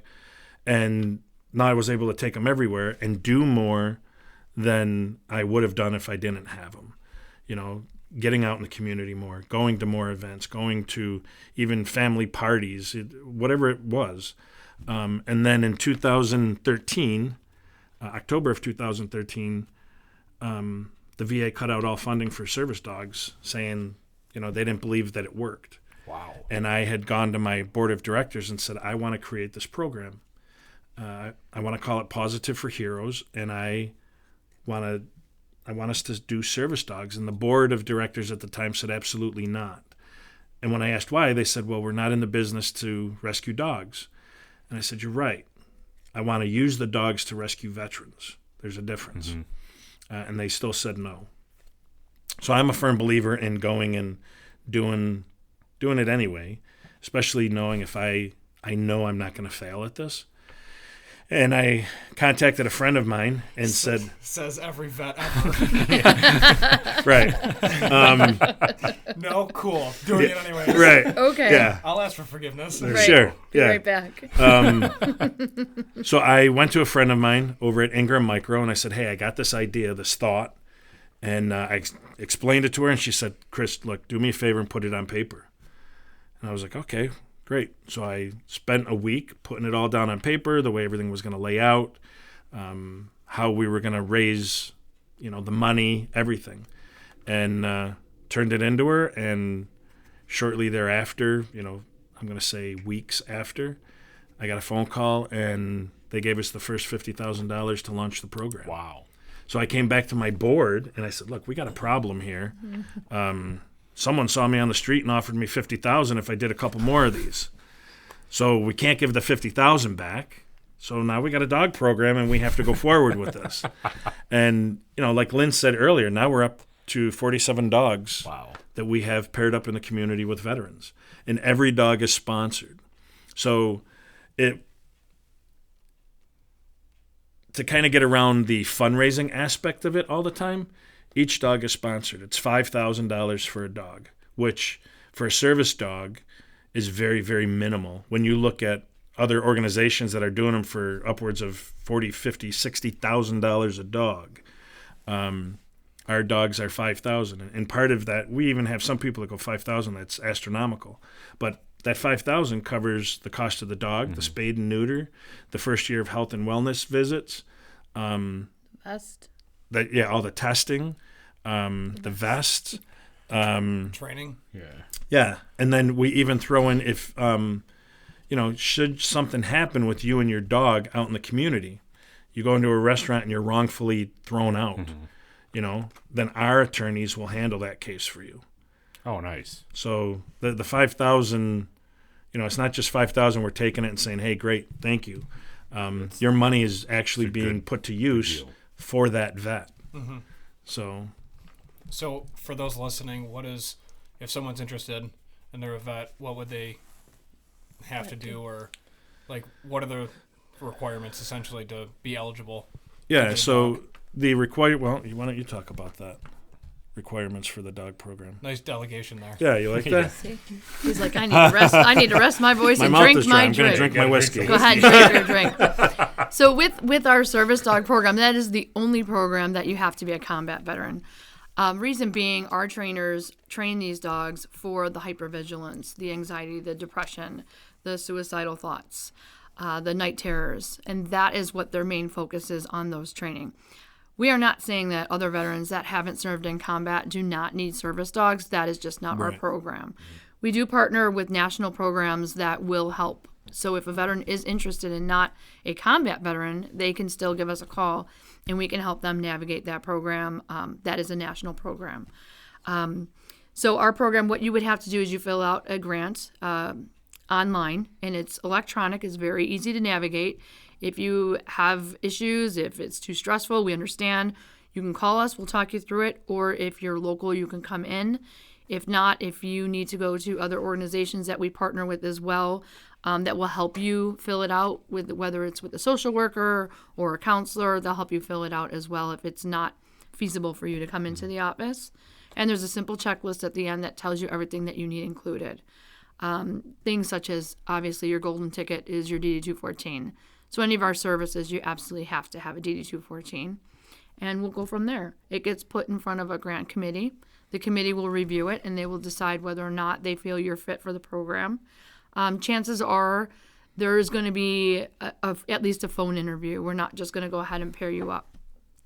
And now I was able to take him everywhere and do more than I would have done if I didn't have him. Getting out in the community more, going to more events, going to even family parties, whatever it was. And then in 2013, October of 2013, the VA cut out all funding for service dogs, saying, they didn't believe that it worked. Wow. And I had gone to my board of directors and said, I want to create this program. I want to call it Positive for Heroes, and I want us to do service dogs. And the board of directors at the time said absolutely not. And when I asked why, they said, well, we're not in the business to rescue dogs. And I said, you're right. I want to use the dogs to rescue veterans. There's a difference. And they still said no. So I'm a firm believer in going and doing it anyway, especially knowing if I know I'm not going to fail at this. And I contacted a friend of mine and said... Says every vet ever. Right. No, cool. Doing it anyway. Right. Okay. Yeah. I'll ask for forgiveness. Right. Sure. Be Yeah. right back. So I went to a friend of mine over at Ingram Micro, and I said, hey, I got this idea, this thought. And I explained it to her, and she said, Chris, look, do me a favor and put it on paper. And I was like, okay, great. So I spent a week putting it all down on paper, the way everything was going to lay out, how we were going to raise, the money, everything. And turned it into her, and shortly thereafter, I'm going to say weeks after, I got a phone call, and they gave us the first $50,000 to launch the program. Wow. So I came back to my board, and I said, look, we got a problem here. Someone saw me on the street and offered me $50,000 if I did a couple more of these. So we can't give the $50,000 back. So now we got a dog program, and we have to go forward with this. And, like Lynn said earlier, now we're up to 47 dogs that we have paired up in the community with veterans. And every dog is sponsored. So to kind of get around the fundraising aspect of it all the time, each dog is sponsored. It's $5,000 for a dog, which for a service dog is very, very minimal. When you look at other organizations that are doing them for upwards of $40,000, $50,000, $60,000 a dog, our dogs are $5,000. And part of that, we even have some people that go $5,000. That's astronomical. But that $5,000 covers the cost of the dog, the spade and neuter, the first year of health and wellness visits, Vest. All the testing, the vest, Training. yeah, and then we even throw in if should something happen with you and your dog out in the community, you go into a restaurant and you're wrongfully thrown out, then our attorneys will handle that case for you. Oh, nice. So the 5,000, it's not just 5,000. We're taking it and saying, hey, great, thank you. Your money is actually being put to use for that vet. Mm-hmm. So for those listening, if someone's interested and they're a vet, what would they have to do, or what are the requirements essentially to be eligible? Yeah. So the why don't you talk about that? Requirements for the dog program. Nice delegation there. Yeah, you like that? He's like, I need to rest my voice and drink my I'm going to drink my whiskey. Go ahead, drink your drink. So with our service dog program, that is the only program that you have to be a combat veteran. Reason being, our trainers train these dogs for the hypervigilance, the anxiety, the depression, the suicidal thoughts, the night terrors, and that is what their main focus is on those training. We are not saying that other veterans that haven't served in combat do not need service dogs. That is just not our program. We do partner with national programs that will help. So if a veteran is interested in not a combat veteran, they can still give us a call, and we can help them navigate that program. That is a national program. So our program, what you would have to do is you fill out a grant online, and it's electronic. It's very easy to navigate. If you have issues, if it's too stressful, we understand. You can call us. We'll talk you through it. Or if you're local, you can come in. If not, if you need to go to other organizations that we partner with as well, that will help you fill it out, with whether it's with a social worker or a counselor, they'll help you fill it out as well if it's not feasible for you to come into the office. And there's a simple checklist at the end that tells you everything that you need included. Things such as, obviously, your golden ticket is your DD-214. So any of our services, you absolutely have to have a DD-214. And we'll go from there. It gets put in front of a grant committee. The committee will review it, and they will decide whether or not they feel you're fit for the program. Chances are there is going to be at least a phone interview. We're not just going to go ahead and pair you up.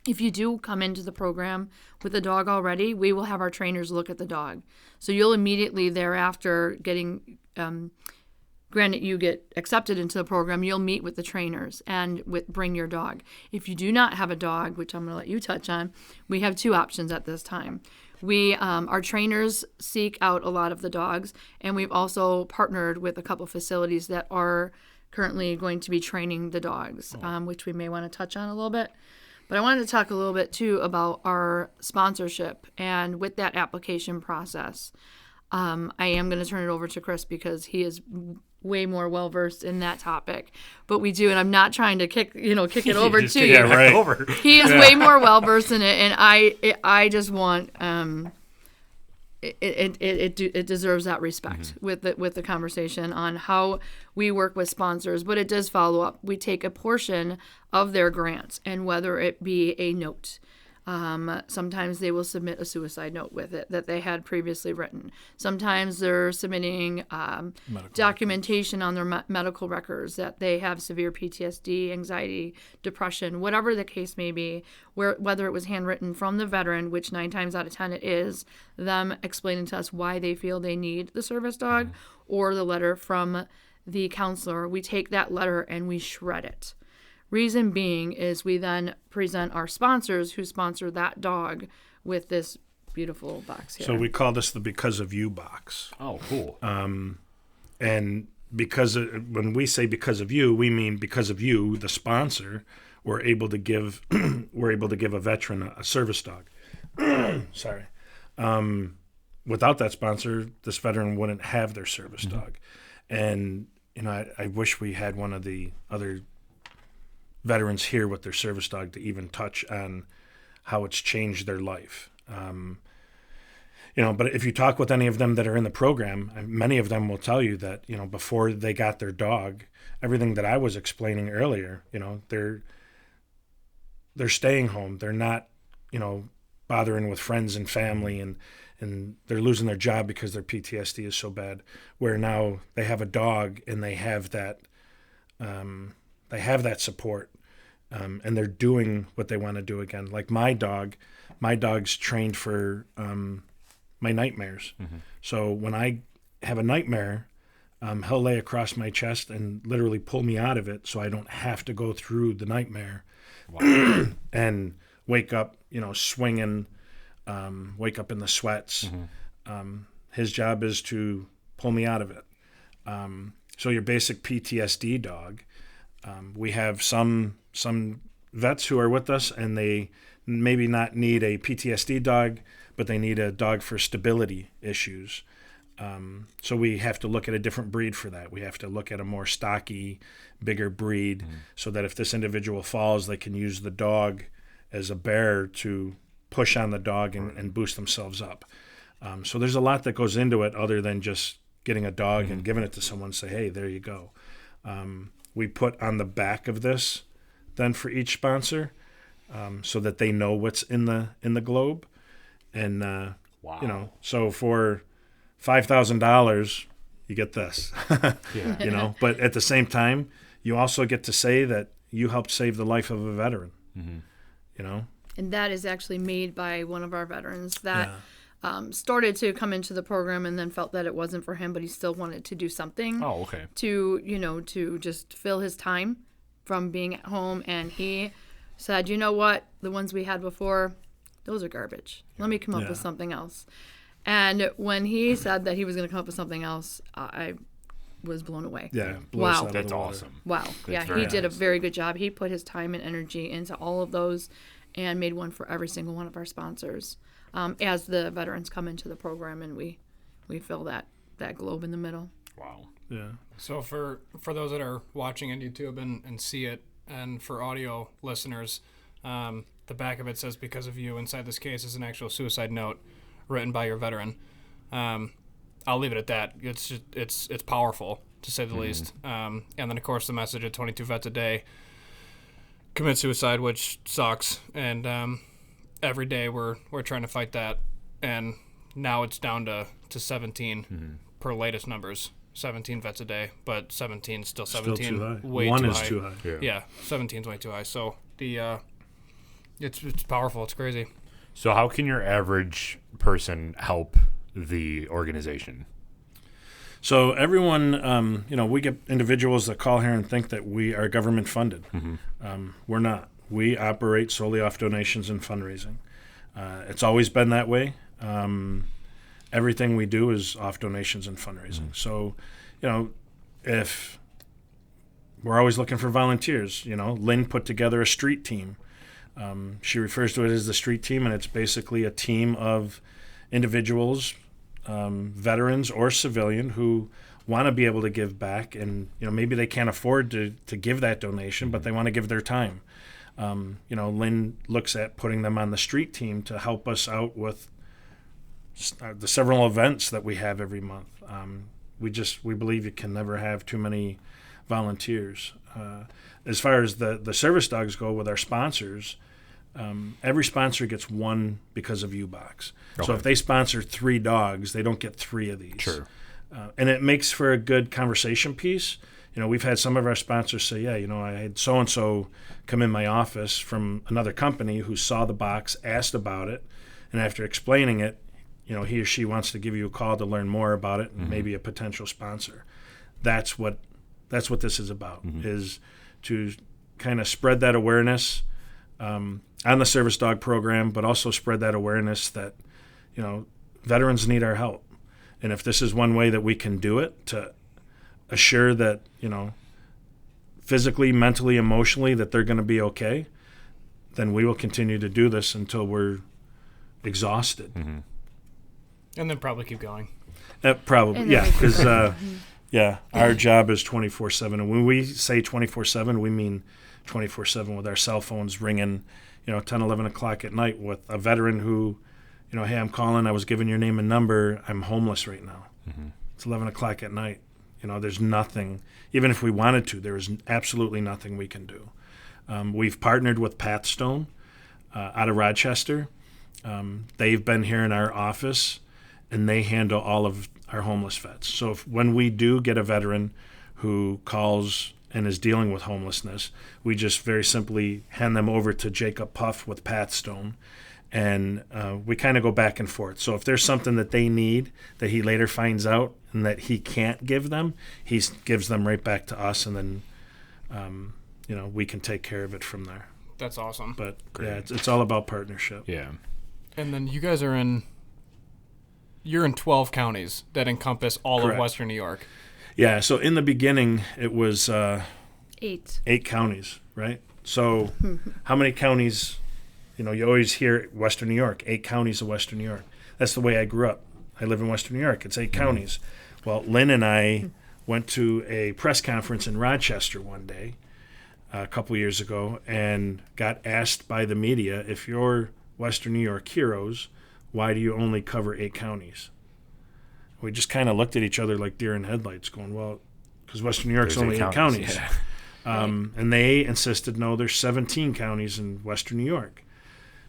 If you do come into the program with a dog already, we will have our trainers look at the dog. So you'll immediately thereafter getting granted you get accepted into the program, you'll meet with the trainers and bring your dog. If you do not have a dog, which I'm going to let you touch on, we have 2 options at this time. Our trainers seek out a lot of the dogs, and we've also partnered with a couple facilities that are currently going to be training the dogs, which we may want to touch on a little bit. But I wanted to talk a little bit, too, about our sponsorship and with that application process. I am going to turn it over to Chris because he is way more well-versed in that topic. But we do, and I'm not trying to kick it over to you. Yeah, right. He is way more well-versed in it, and I just want it deserves that respect with the conversation on how we work with sponsors, but it does follow up. We take a portion of their grants, and whether it be a note, sometimes they will submit a suicide note with it that they had previously written. Sometimes they're submitting documentation on their medical records that they have severe PTSD, anxiety, depression, whatever the case may be, whether it was handwritten from the veteran, which 9 times out of 10 it is, them explaining to us why they feel they need the service dog, or the letter from the counselor. We take that letter and we shred it. Reason being is we then present our sponsors who sponsor that dog with this beautiful box here. So we call this the Because of You box. Oh, cool. And when we say because of you, we mean because of you, the sponsor, we're able to give a veteran a service dog. Sorry. Without that sponsor, this veteran wouldn't have their service dog. And I wish we had one of the other veterans here with their service dog to even touch on how it's changed their life. But if you talk with any of them that are in the program, many of them will tell you that, before they got their dog, everything that I was explaining earlier, they're staying home. They're not, bothering with friends and family, and they're losing their job because their PTSD is so bad, where now they have a dog and they have that support, and they're doing what they want to do again. Like my dog's trained for my nightmares. So when I have a nightmare, he'll lay across my chest and literally pull me out of it so I don't have to go through the nightmare. Wow. And wake up, swinging, wake up in the sweats. His job is to pull me out of it. So your basic PTSD dog, we have some vets who are with us, and they maybe not need a PTSD dog, but they need a dog for stability issues. So we have to look at a different breed for that. We have to look at a more stocky, bigger breed, so that if this individual falls, they can use the dog as a bear to push on the dog and boost themselves up. So there's a lot that goes into it other than just getting a dog and giving it to someone and say, hey, there you go. We put on the back of this then for each sponsor, so that they know what's in the globe. And, wow. So for $5,000, you get this, but at the same time, you also get to say that you helped save the life of a veteran, And that is actually made by one of our veterans that started to come into the program and then felt that it wasn't for him, but he still wanted to do something to just fill his time from being at home. And he said, you know what, the ones we had before, those are garbage. Let me come up with something else. And when he said that he was going to come up with something else, I was blown away. Yeah. Wow. That's awesome. Wow. He did a very good job. He put his time and energy into all of those and made one for every single one of our sponsors. As the veterans come into the program and we fill that globe in the middle. Wow. Yeah. So for those that are watching on YouTube and see it, and for audio listeners, the back of it says, because of you. Inside this case is an actual suicide note written by your veteran. I'll leave it at that. It's powerful, to say the least. And then, of course, the message at 22 vets a day commit suicide, which sucks. And every day we're trying to fight that. And now it's down to 17 per latest numbers. 17 vets a day, but 17 still 17. Still too high. Way One too is high. too high. Yeah, 17's way too high. So it's powerful. It's crazy. So how can your average person help the organization? So everyone, we get individuals that call here and think that we are government funded. We're not. We operate solely off donations and fundraising. It's always been that way. Everything we do is off donations and fundraising. So, if we're always looking for volunteers, Lynn put together a street team. She refers to it as the street team, and it's basically a team of individuals, veterans or civilian, who want to be able to give back, and maybe they can't afford to give that donation, but they want to give their time. Lynn looks at putting them on the street team to help us out with the several events that we have every month. We believe you can never have too many volunteers. As far as the service dogs go with our sponsors, every sponsor gets one because of U-Box. Okay. So if they sponsor 3 dogs, they don't get 3 of these. Sure. And it makes for a good conversation piece. We've had some of our sponsors say, I had so-and-so come in my office from another company who saw the box, asked about it, and after explaining it, he or she wants to give you a call to learn more about it and maybe a potential sponsor. That's what this is about, is to kind of spread that awareness on the service dog program, but also spread that awareness that, veterans need our help. And if this is one way that we can do it to assure that, physically, mentally, emotionally, that they're going to be okay, then we will continue to do this until we're exhausted. And then probably keep going. Probably, yeah, because our job is 24/7, and when we say 24/7, we mean 24/7 with our cell phones ringing, 10, 11 o'clock at night with a veteran who, hey, I'm calling, I was given your name and number, I'm homeless right now. It's 11 o'clock at night. There's nothing, even if we wanted to, there is absolutely nothing we can do. We've partnered with Pathstone out of Rochester. They've been here in our office, and they handle all of our homeless vets. So when we do get a veteran who calls and is dealing with homelessness, we just very simply hand them over to Jacob Puff with Pathstone, and we kind of go back and forth. So if there's something that they need that he later finds out and that he can't give them, he gives them right back to us, and then we can take care of it from there. That's awesome. But yeah, it's all about partnership. Yeah. And then you guys you're in 12 counties that encompass all Correct. of Western New York. Yeah, so in the beginning, it was 8 counties, right? So how many counties, you always hear Western New York, 8 counties of Western New York. That's the way I grew up. I live in Western New York. It's 8 counties. Well, Lynn and I went to a press conference in Rochester one day a couple years ago and got asked by the media, if you're Western New York heroes, why do you only cover 8 counties? We just kind of looked at each other like deer in headlights going, well, because Western New York's only 8 counties. Yeah. And they insisted, no, there's 17 counties in Western New York.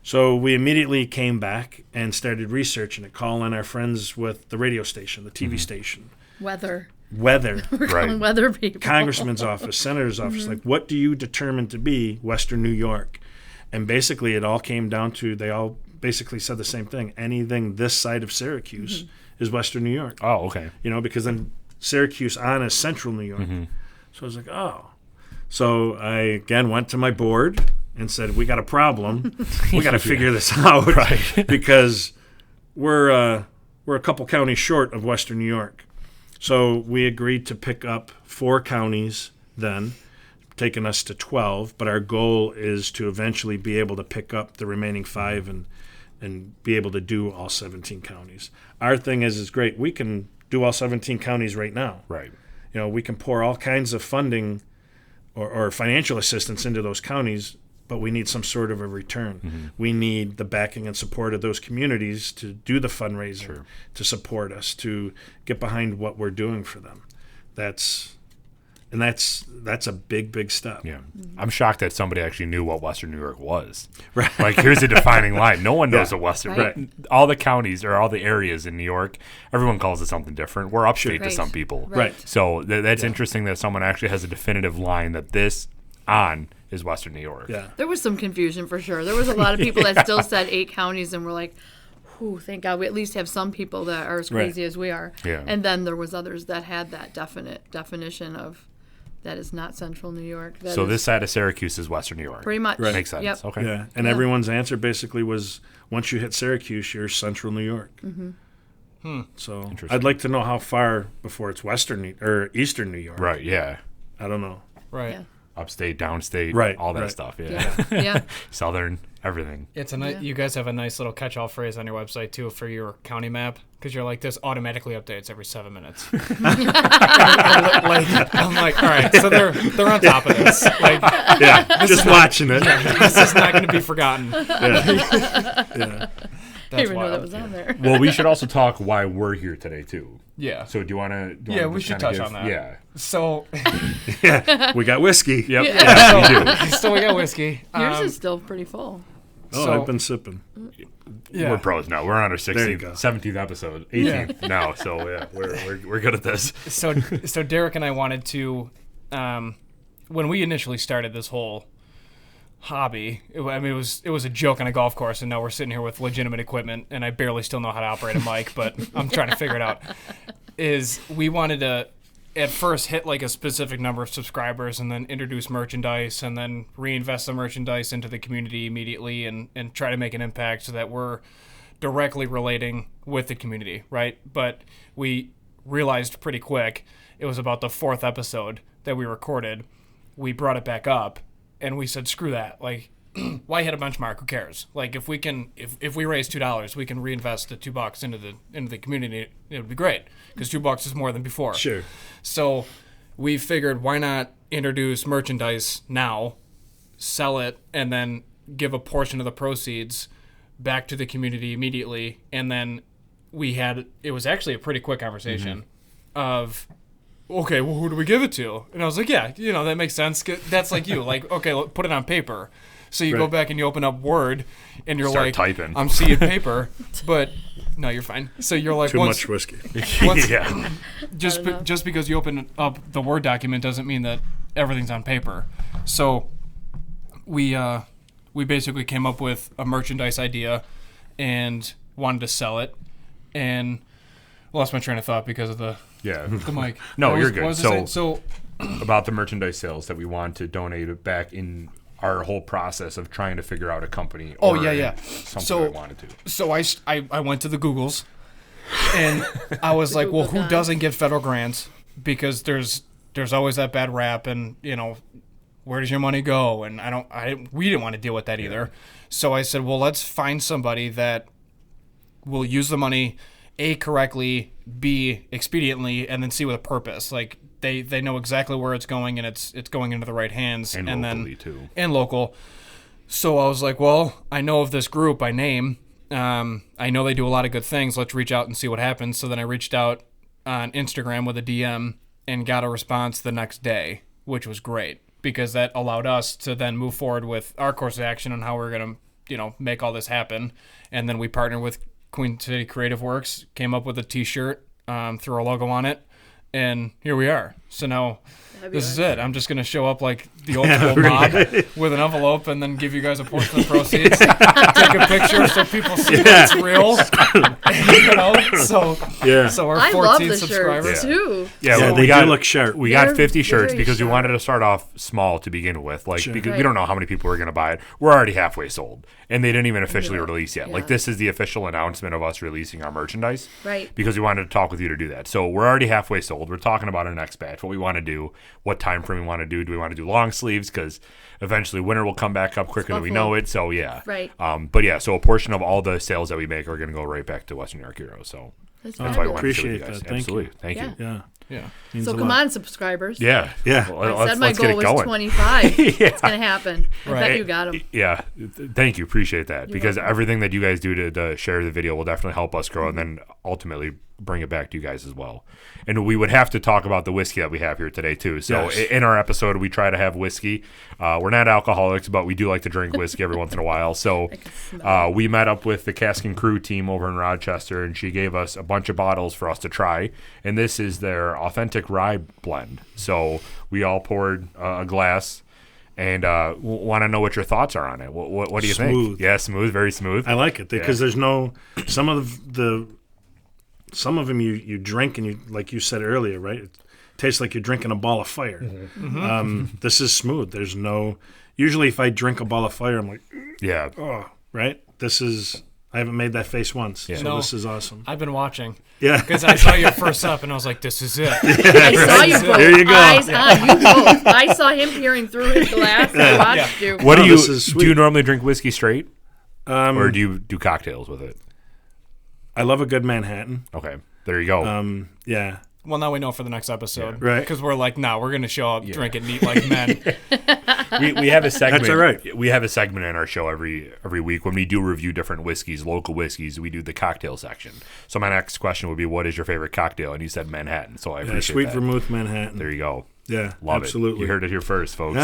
So we immediately came back and started researching it, calling our friends with the radio station, the TV station. Weather. Weather. We're calling weather people. Congressman's office, senator's office. Like, what do you determine to be Western New York? And basically it all came down to, they all basically said the same thing. Anything this side of Syracuse is Western New York. Oh, okay. Because then Syracuse on is Central New York. So I was like, oh. So I, again, went to my board and said, we got a problem. We got to figure this out. Right. Because we're a couple counties short of Western New York. So we agreed to pick up 4 counties then, taking us to 12. But our goal is to eventually be able to pick up the remaining 5 and be able to do all 17 counties. Our thing is great. We can do all 17 counties right now. Right. We can pour all kinds of funding or financial assistance into those counties, but we need some sort of a return. We need the backing and support of those communities to do the fundraising, to support us, to get behind what we're doing for them. That's a big, big step. Yeah. I'm shocked that somebody actually knew what Western New York was. Right. Like, here's a defining line. No one knows what Western. Right. All the counties or all the areas in New York, everyone calls it something different. We're upstate to some people. Right. So that's interesting that someone actually has a definitive line that this is Western New York. Yeah. There was some confusion for sure. There was a lot of people that still said 8 counties and were like, thank God we at least have some people that are as crazy as we are. Yeah. And then there was others that had that definition of that is not Central New York. That So is this side of Syracuse is Western New York. pretty much Makes sense. Yep. Okay. Yeah, and everyone's answer basically was, once you hit Syracuse, you're Central New York. So Interesting. I'd like to know how far before it's or Eastern New York. Right. Yeah. I don't know. Right. Yeah. Upstate, downstate, Right, all that right. stuff. Yeah. Yeah. Yeah. Southern, everything. It's a Yeah. you guys have a nice little catch-all phrase on your website too for your county map, because you're like, this automatically updates every 7 minutes. I'm like, all right, so they're on top of this. Like, Yeah, just watching it. this is not going to be forgotten. Yeah. I didn't even know that was on there. Well, we should also talk why we're here today too. Yeah. So do you want to? Yeah, we should touch on that. Yeah. So We got whiskey. Yep. so we got whiskey. Yours is still pretty full. Oh, So- I've been sipping. Yeah. We're pros now. We're on our There you 16th, go. 17th episode, 18th now. So yeah, we're good at this. So Derek and I wanted to, when we initially started this whole hobby, it was a joke on a golf course, and now we're sitting here with legitimate equipment, and I barely still know how to operate a mic, but I'm trying to figure it out. Is we wanted to at first hit like a specific number of subscribers, and then introduce merchandise, and then reinvest the merchandise into the community immediately, and try to make an impact so that we're directly relating with the community, right? But we realized pretty quick, it was about the 4th episode that we recorded, we brought it back up, and we said, screw that. Like, why hit a benchmark? Who cares? Like, if we can, if we raise $2, we can reinvest the $2 into the community. It would be great, because $2 is more than before. Sure. So we figured, why not introduce merchandise now, sell it, and then give a portion of the proceeds back to the community immediately. And then it was actually a pretty quick conversation of, okay, well, who do we give it to? And I was like, yeah, that makes sense. That's like you. Like, okay, put it on paper. So you go Right. back and you open up Word, and you're Start like, typing. I'm seeing paper, but no, you're fine. So you're like, Too once, much whiskey. once- Yeah. just because you open up the Word document doesn't mean that everything's on paper. So we basically came up with a merchandise idea and wanted to sell it, and lost my train of thought because of the Yeah. mic. No, What you're was- good. what was I So- saying? So About the merchandise sales that we want to donate it back in our whole process of trying to figure out a company. Oh, or yeah. Something So- I wanted to. So I went to the Googles, and I was like, well, Google who Docs. doesn't get federal grants? Because there's always that bad rap, and where does your money go? And we didn't want to deal with that either. So I said, well, let's find somebody that will use the money, A, correctly, B, expediently, and then C, with a purpose. Like, they know exactly where it's going, and it's going into the right hands, And then locally, too. and local. So I was like, well, I know of this group by name. I know they do a lot of good things. Let's reach out and see what happens. So then I reached out on Instagram with a DM and got a response the next day, which was great, because that allowed us to then move forward with our course of action on how we're going to, make all this happen. And then we partnered with Queen City Creative Works, came up with a t-shirt, threw our logo on it, and here we are. So now this is it. I'm just going to show up like the old school mob with an envelope, and then give you guys a portion of the proceeds. Take a picture so people see that it's real. So our I 14 love the subscribers. shirts too. Yeah, Yeah, well, they we do got look sharp. We got They're 50 shirts very because we sharp. wanted to start off small to begin with, like Sure. because we Right. don't know how many people are going to buy it. We're already halfway sold, and they didn't even officially Yeah. release yet. Like Yeah. this is the official announcement of us releasing our merchandise, Right. Because we wanted to talk with you to do that. So we're already halfway sold. We're talking about our next batch, what we want to do, what time frame we want to do. Do we want to do long sleeves? Because eventually winter will come back up quicker than we know it. So yeah, Right. But yeah, so a portion of all the sales that we make are going to go right back to Western New York Heroes. So That's that's why we fabulous. wanted to share with Appreciate you guys. that. Thank you. Absolutely, thank you. Yeah. Yeah. Yeah. Means So a come lot. on, subscribers. Yeah, Yeah. Well, I said my let's get goal it was going. 25. Yeah. It's gonna happen. I Right. bet you got them. Yeah, thank you. Appreciate that because welcome. everything that you guys do to share the video will definitely help us grow and then ultimately bring it back to you guys as well. And we would have to talk about the whiskey that we have here today too. So Yes. in our episode, we try to have whiskey. We're not alcoholics, but we do like to drink whiskey every once in a while. So we met up with the Cask and Crew team over in Rochester, and she gave us a bunch of bottles for us to try. And this is their authentic rye blend. So we all poured a glass. and want to know what your thoughts are on it. What do you Smooth. think? Yeah, smooth, very smooth. I like it because there's no some of them you drink and you, like you said earlier, right? It tastes like you're drinking a ball of fire. This is smooth. There's no. Usually, if I drink a ball of fire, I'm like, Yeah. oh, right. I haven't made that face once, so No. this is awesome. I've been watching Yeah, because I saw your first up and I was like, this is it. I saw you both. There you go. Eyes on you both. I saw him peering through his glass. I watched you. What Oh, do you this is do? You sweet. normally drink whiskey straight, or do you do cocktails with it? I love a good Manhattan. Okay, there you go. Yeah, Well, now we know for the next episode. Right. Because we're like, we're going to show up drinking neat like men. we have a segment. That's all right. We have a segment in our show every week when we do review different whiskeys, local whiskeys. We do the cocktail section. So my next question would be, what is your favorite cocktail? And you said Manhattan, so I appreciate sweet that. vermouth Manhattan. There you go. Yeah, Love absolutely. it. You heard it here first, folks.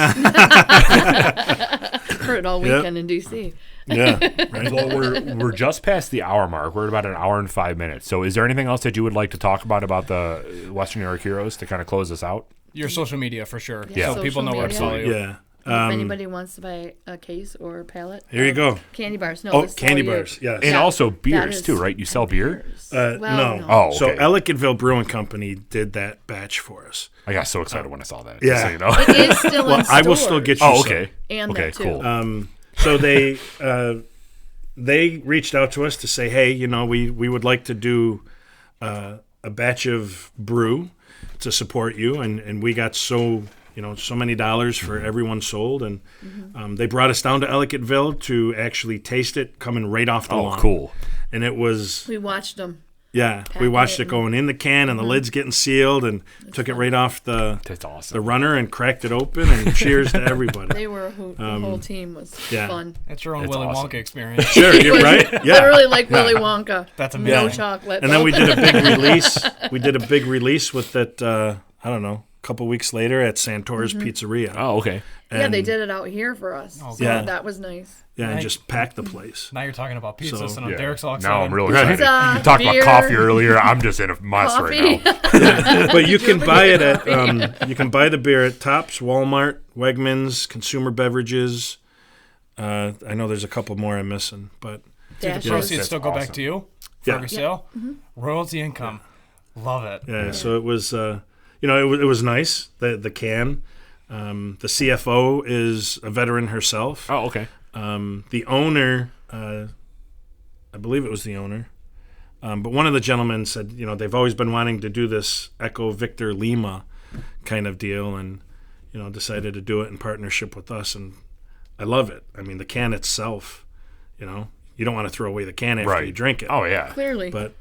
Heard all weekend in D.C. Yeah, right. Well, we're just past the hour mark. We're at about an hour and 5 minutes. So is there anything else that you would like to talk about the Western New York Heroes to kind of close us out? Your social media for sure. Yeah. So people Social know where to media. follow you. Yeah. If anybody wants to buy a case or a pallet. Here you go. Candy bars. No, Oh, this is candy all you. bars. Yes. And Yeah, also that beers is- too, right? You sell beer? Well, no. Oh, So okay. Ellicottville Brewing Company did that batch for us. I got so excited when I saw that. Yeah. Just so you know. It is still in I will stores. still get you Oh, some. okay. And Okay, that too. cool. So they reached out to us to say, hey, we would like to do a batch of brew to support you, and we got so many dollars for everyone sold, and they brought us down to Ellicottville to actually taste it coming right off the Oh, lawn. cool. And it was We watched them. we watched it going in the can and the lid's getting sealed, and took it right off the That's awesome. the runner and cracked it open, and cheers to everybody. They were a hoot. The whole team was yeah. fun. It's your own That's Willy awesome. Wonka experience. Sure, you're right. Yeah. Literally like Willy Wonka. That's No amazing. chocolate. And then we did a big release. We did a big release with that. I don't know, a couple weeks later at Santora's Pizzeria. Oh, okay. Yeah, they And- did it out here for us. So Yeah. that was nice. Yeah, and Nice. just packed the place. Now you're talking about pizza, So, so now Yeah. Derek's all excited. Now I'm real Right. excited. Pizza, You talked beer. about coffee earlier. I'm just in a mess Coffee. right now. But you can ever buy it get at you can buy the beer at Tops, Walmart, Wegmans, Consumer Beverages. I know there's a couple more I'm missing, but The Dashes. proceeds That's still go back awesome. to you for Yeah. every sale. Royalty income. Love it. yeah. So it was it was nice. The can. The CFO is a veteran herself. Oh, okay. The owner, I believe it was the owner, but one of the gentlemen said, they've always been wanting to do this Echo Victor Lima kind of deal, and decided to do it in partnership with us, and I love it. I mean, the can itself, you don't want to throw away the can after Right. you drink it. Oh, yeah. Clearly. But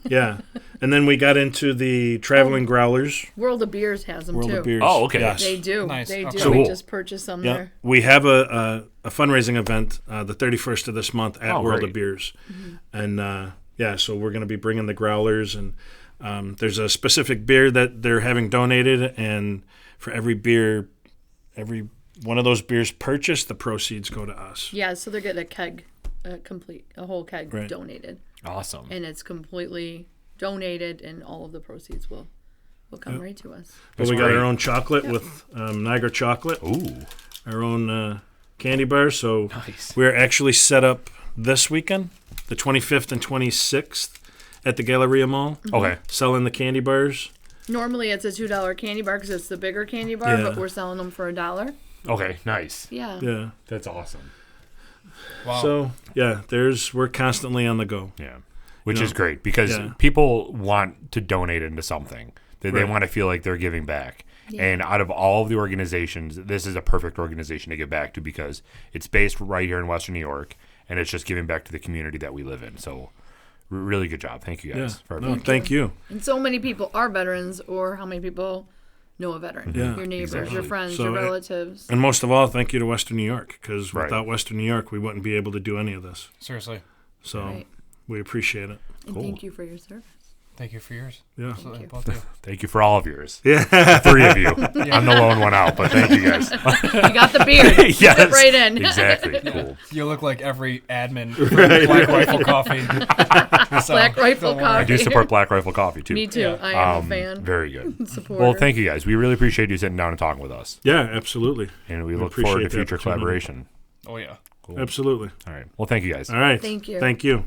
yeah, and then we got into the traveling growlers. World of Beers has them World too. of Beers. Oh, okay. Yes. They do. Nice. They do. Okay. We Cool. just purchased some Yeah, there. we have a fundraising event the 31st of this month at Oh, World great. of Beers, and so we're going to be bringing the growlers, and there's a specific beer that they're having donated, and for every beer, every one of those beers purchased, the proceeds go to us. Yeah, so they're getting a keg, a whole keg Right. donated, Awesome. and it's completely donated, and all of the proceeds will come right to us. But we got great. our own chocolate with Niagara chocolate, Ooh, our own candy bar. So nice. we're actually set up this weekend, the 25th and 26th, at the Galleria Mall, Okay. selling the candy bars. Normally it's a $2 candy bar because it's the bigger candy bar, Yeah. but we're selling them for $1. Okay, nice. Yeah. Yeah. That's awesome. Wow. So yeah, we're constantly on the go. Yeah. Which is great because Yeah. people want to donate into something. They Right. want to feel like they're giving back. And out of all of the organizations, this is a perfect organization to give back to because it's based right here in Western New York, and it's just giving back to the community that we live in. So, really good job. Thank you Yeah. guys. for No, everything. thank you. And so many people are veterans, or how many people know a veteran? Yeah, Your neighbors, exactly. your friends, So your it- relatives. And most of all, thank you to Western New York, because Right. without Western New York, we wouldn't be able to do any of this. Seriously. So Right. we appreciate it. And Cool. thank you for your service. Thank you for yours. Yeah. Absolutely, both of you. Thank you for all of yours. Yeah. 3 of you. I'm the lone one out, but thank you guys. You got the beard. Yes. Fit right in. Exactly. Cool. You look like every admin for Black Rifle Coffee. So, Black Rifle don't worry. I Coffee. do support Black Rifle Coffee too. Me too. Yeah. I am a fan. Very good. Supporter. Well, thank you guys. We really appreciate you sitting down and talking with us, Yeah, absolutely. and we look appreciate forward to the future opportunity. collaboration. Oh, yeah. Cool. Absolutely. All right. Well, thank you guys. All right. Thank you. Thank you.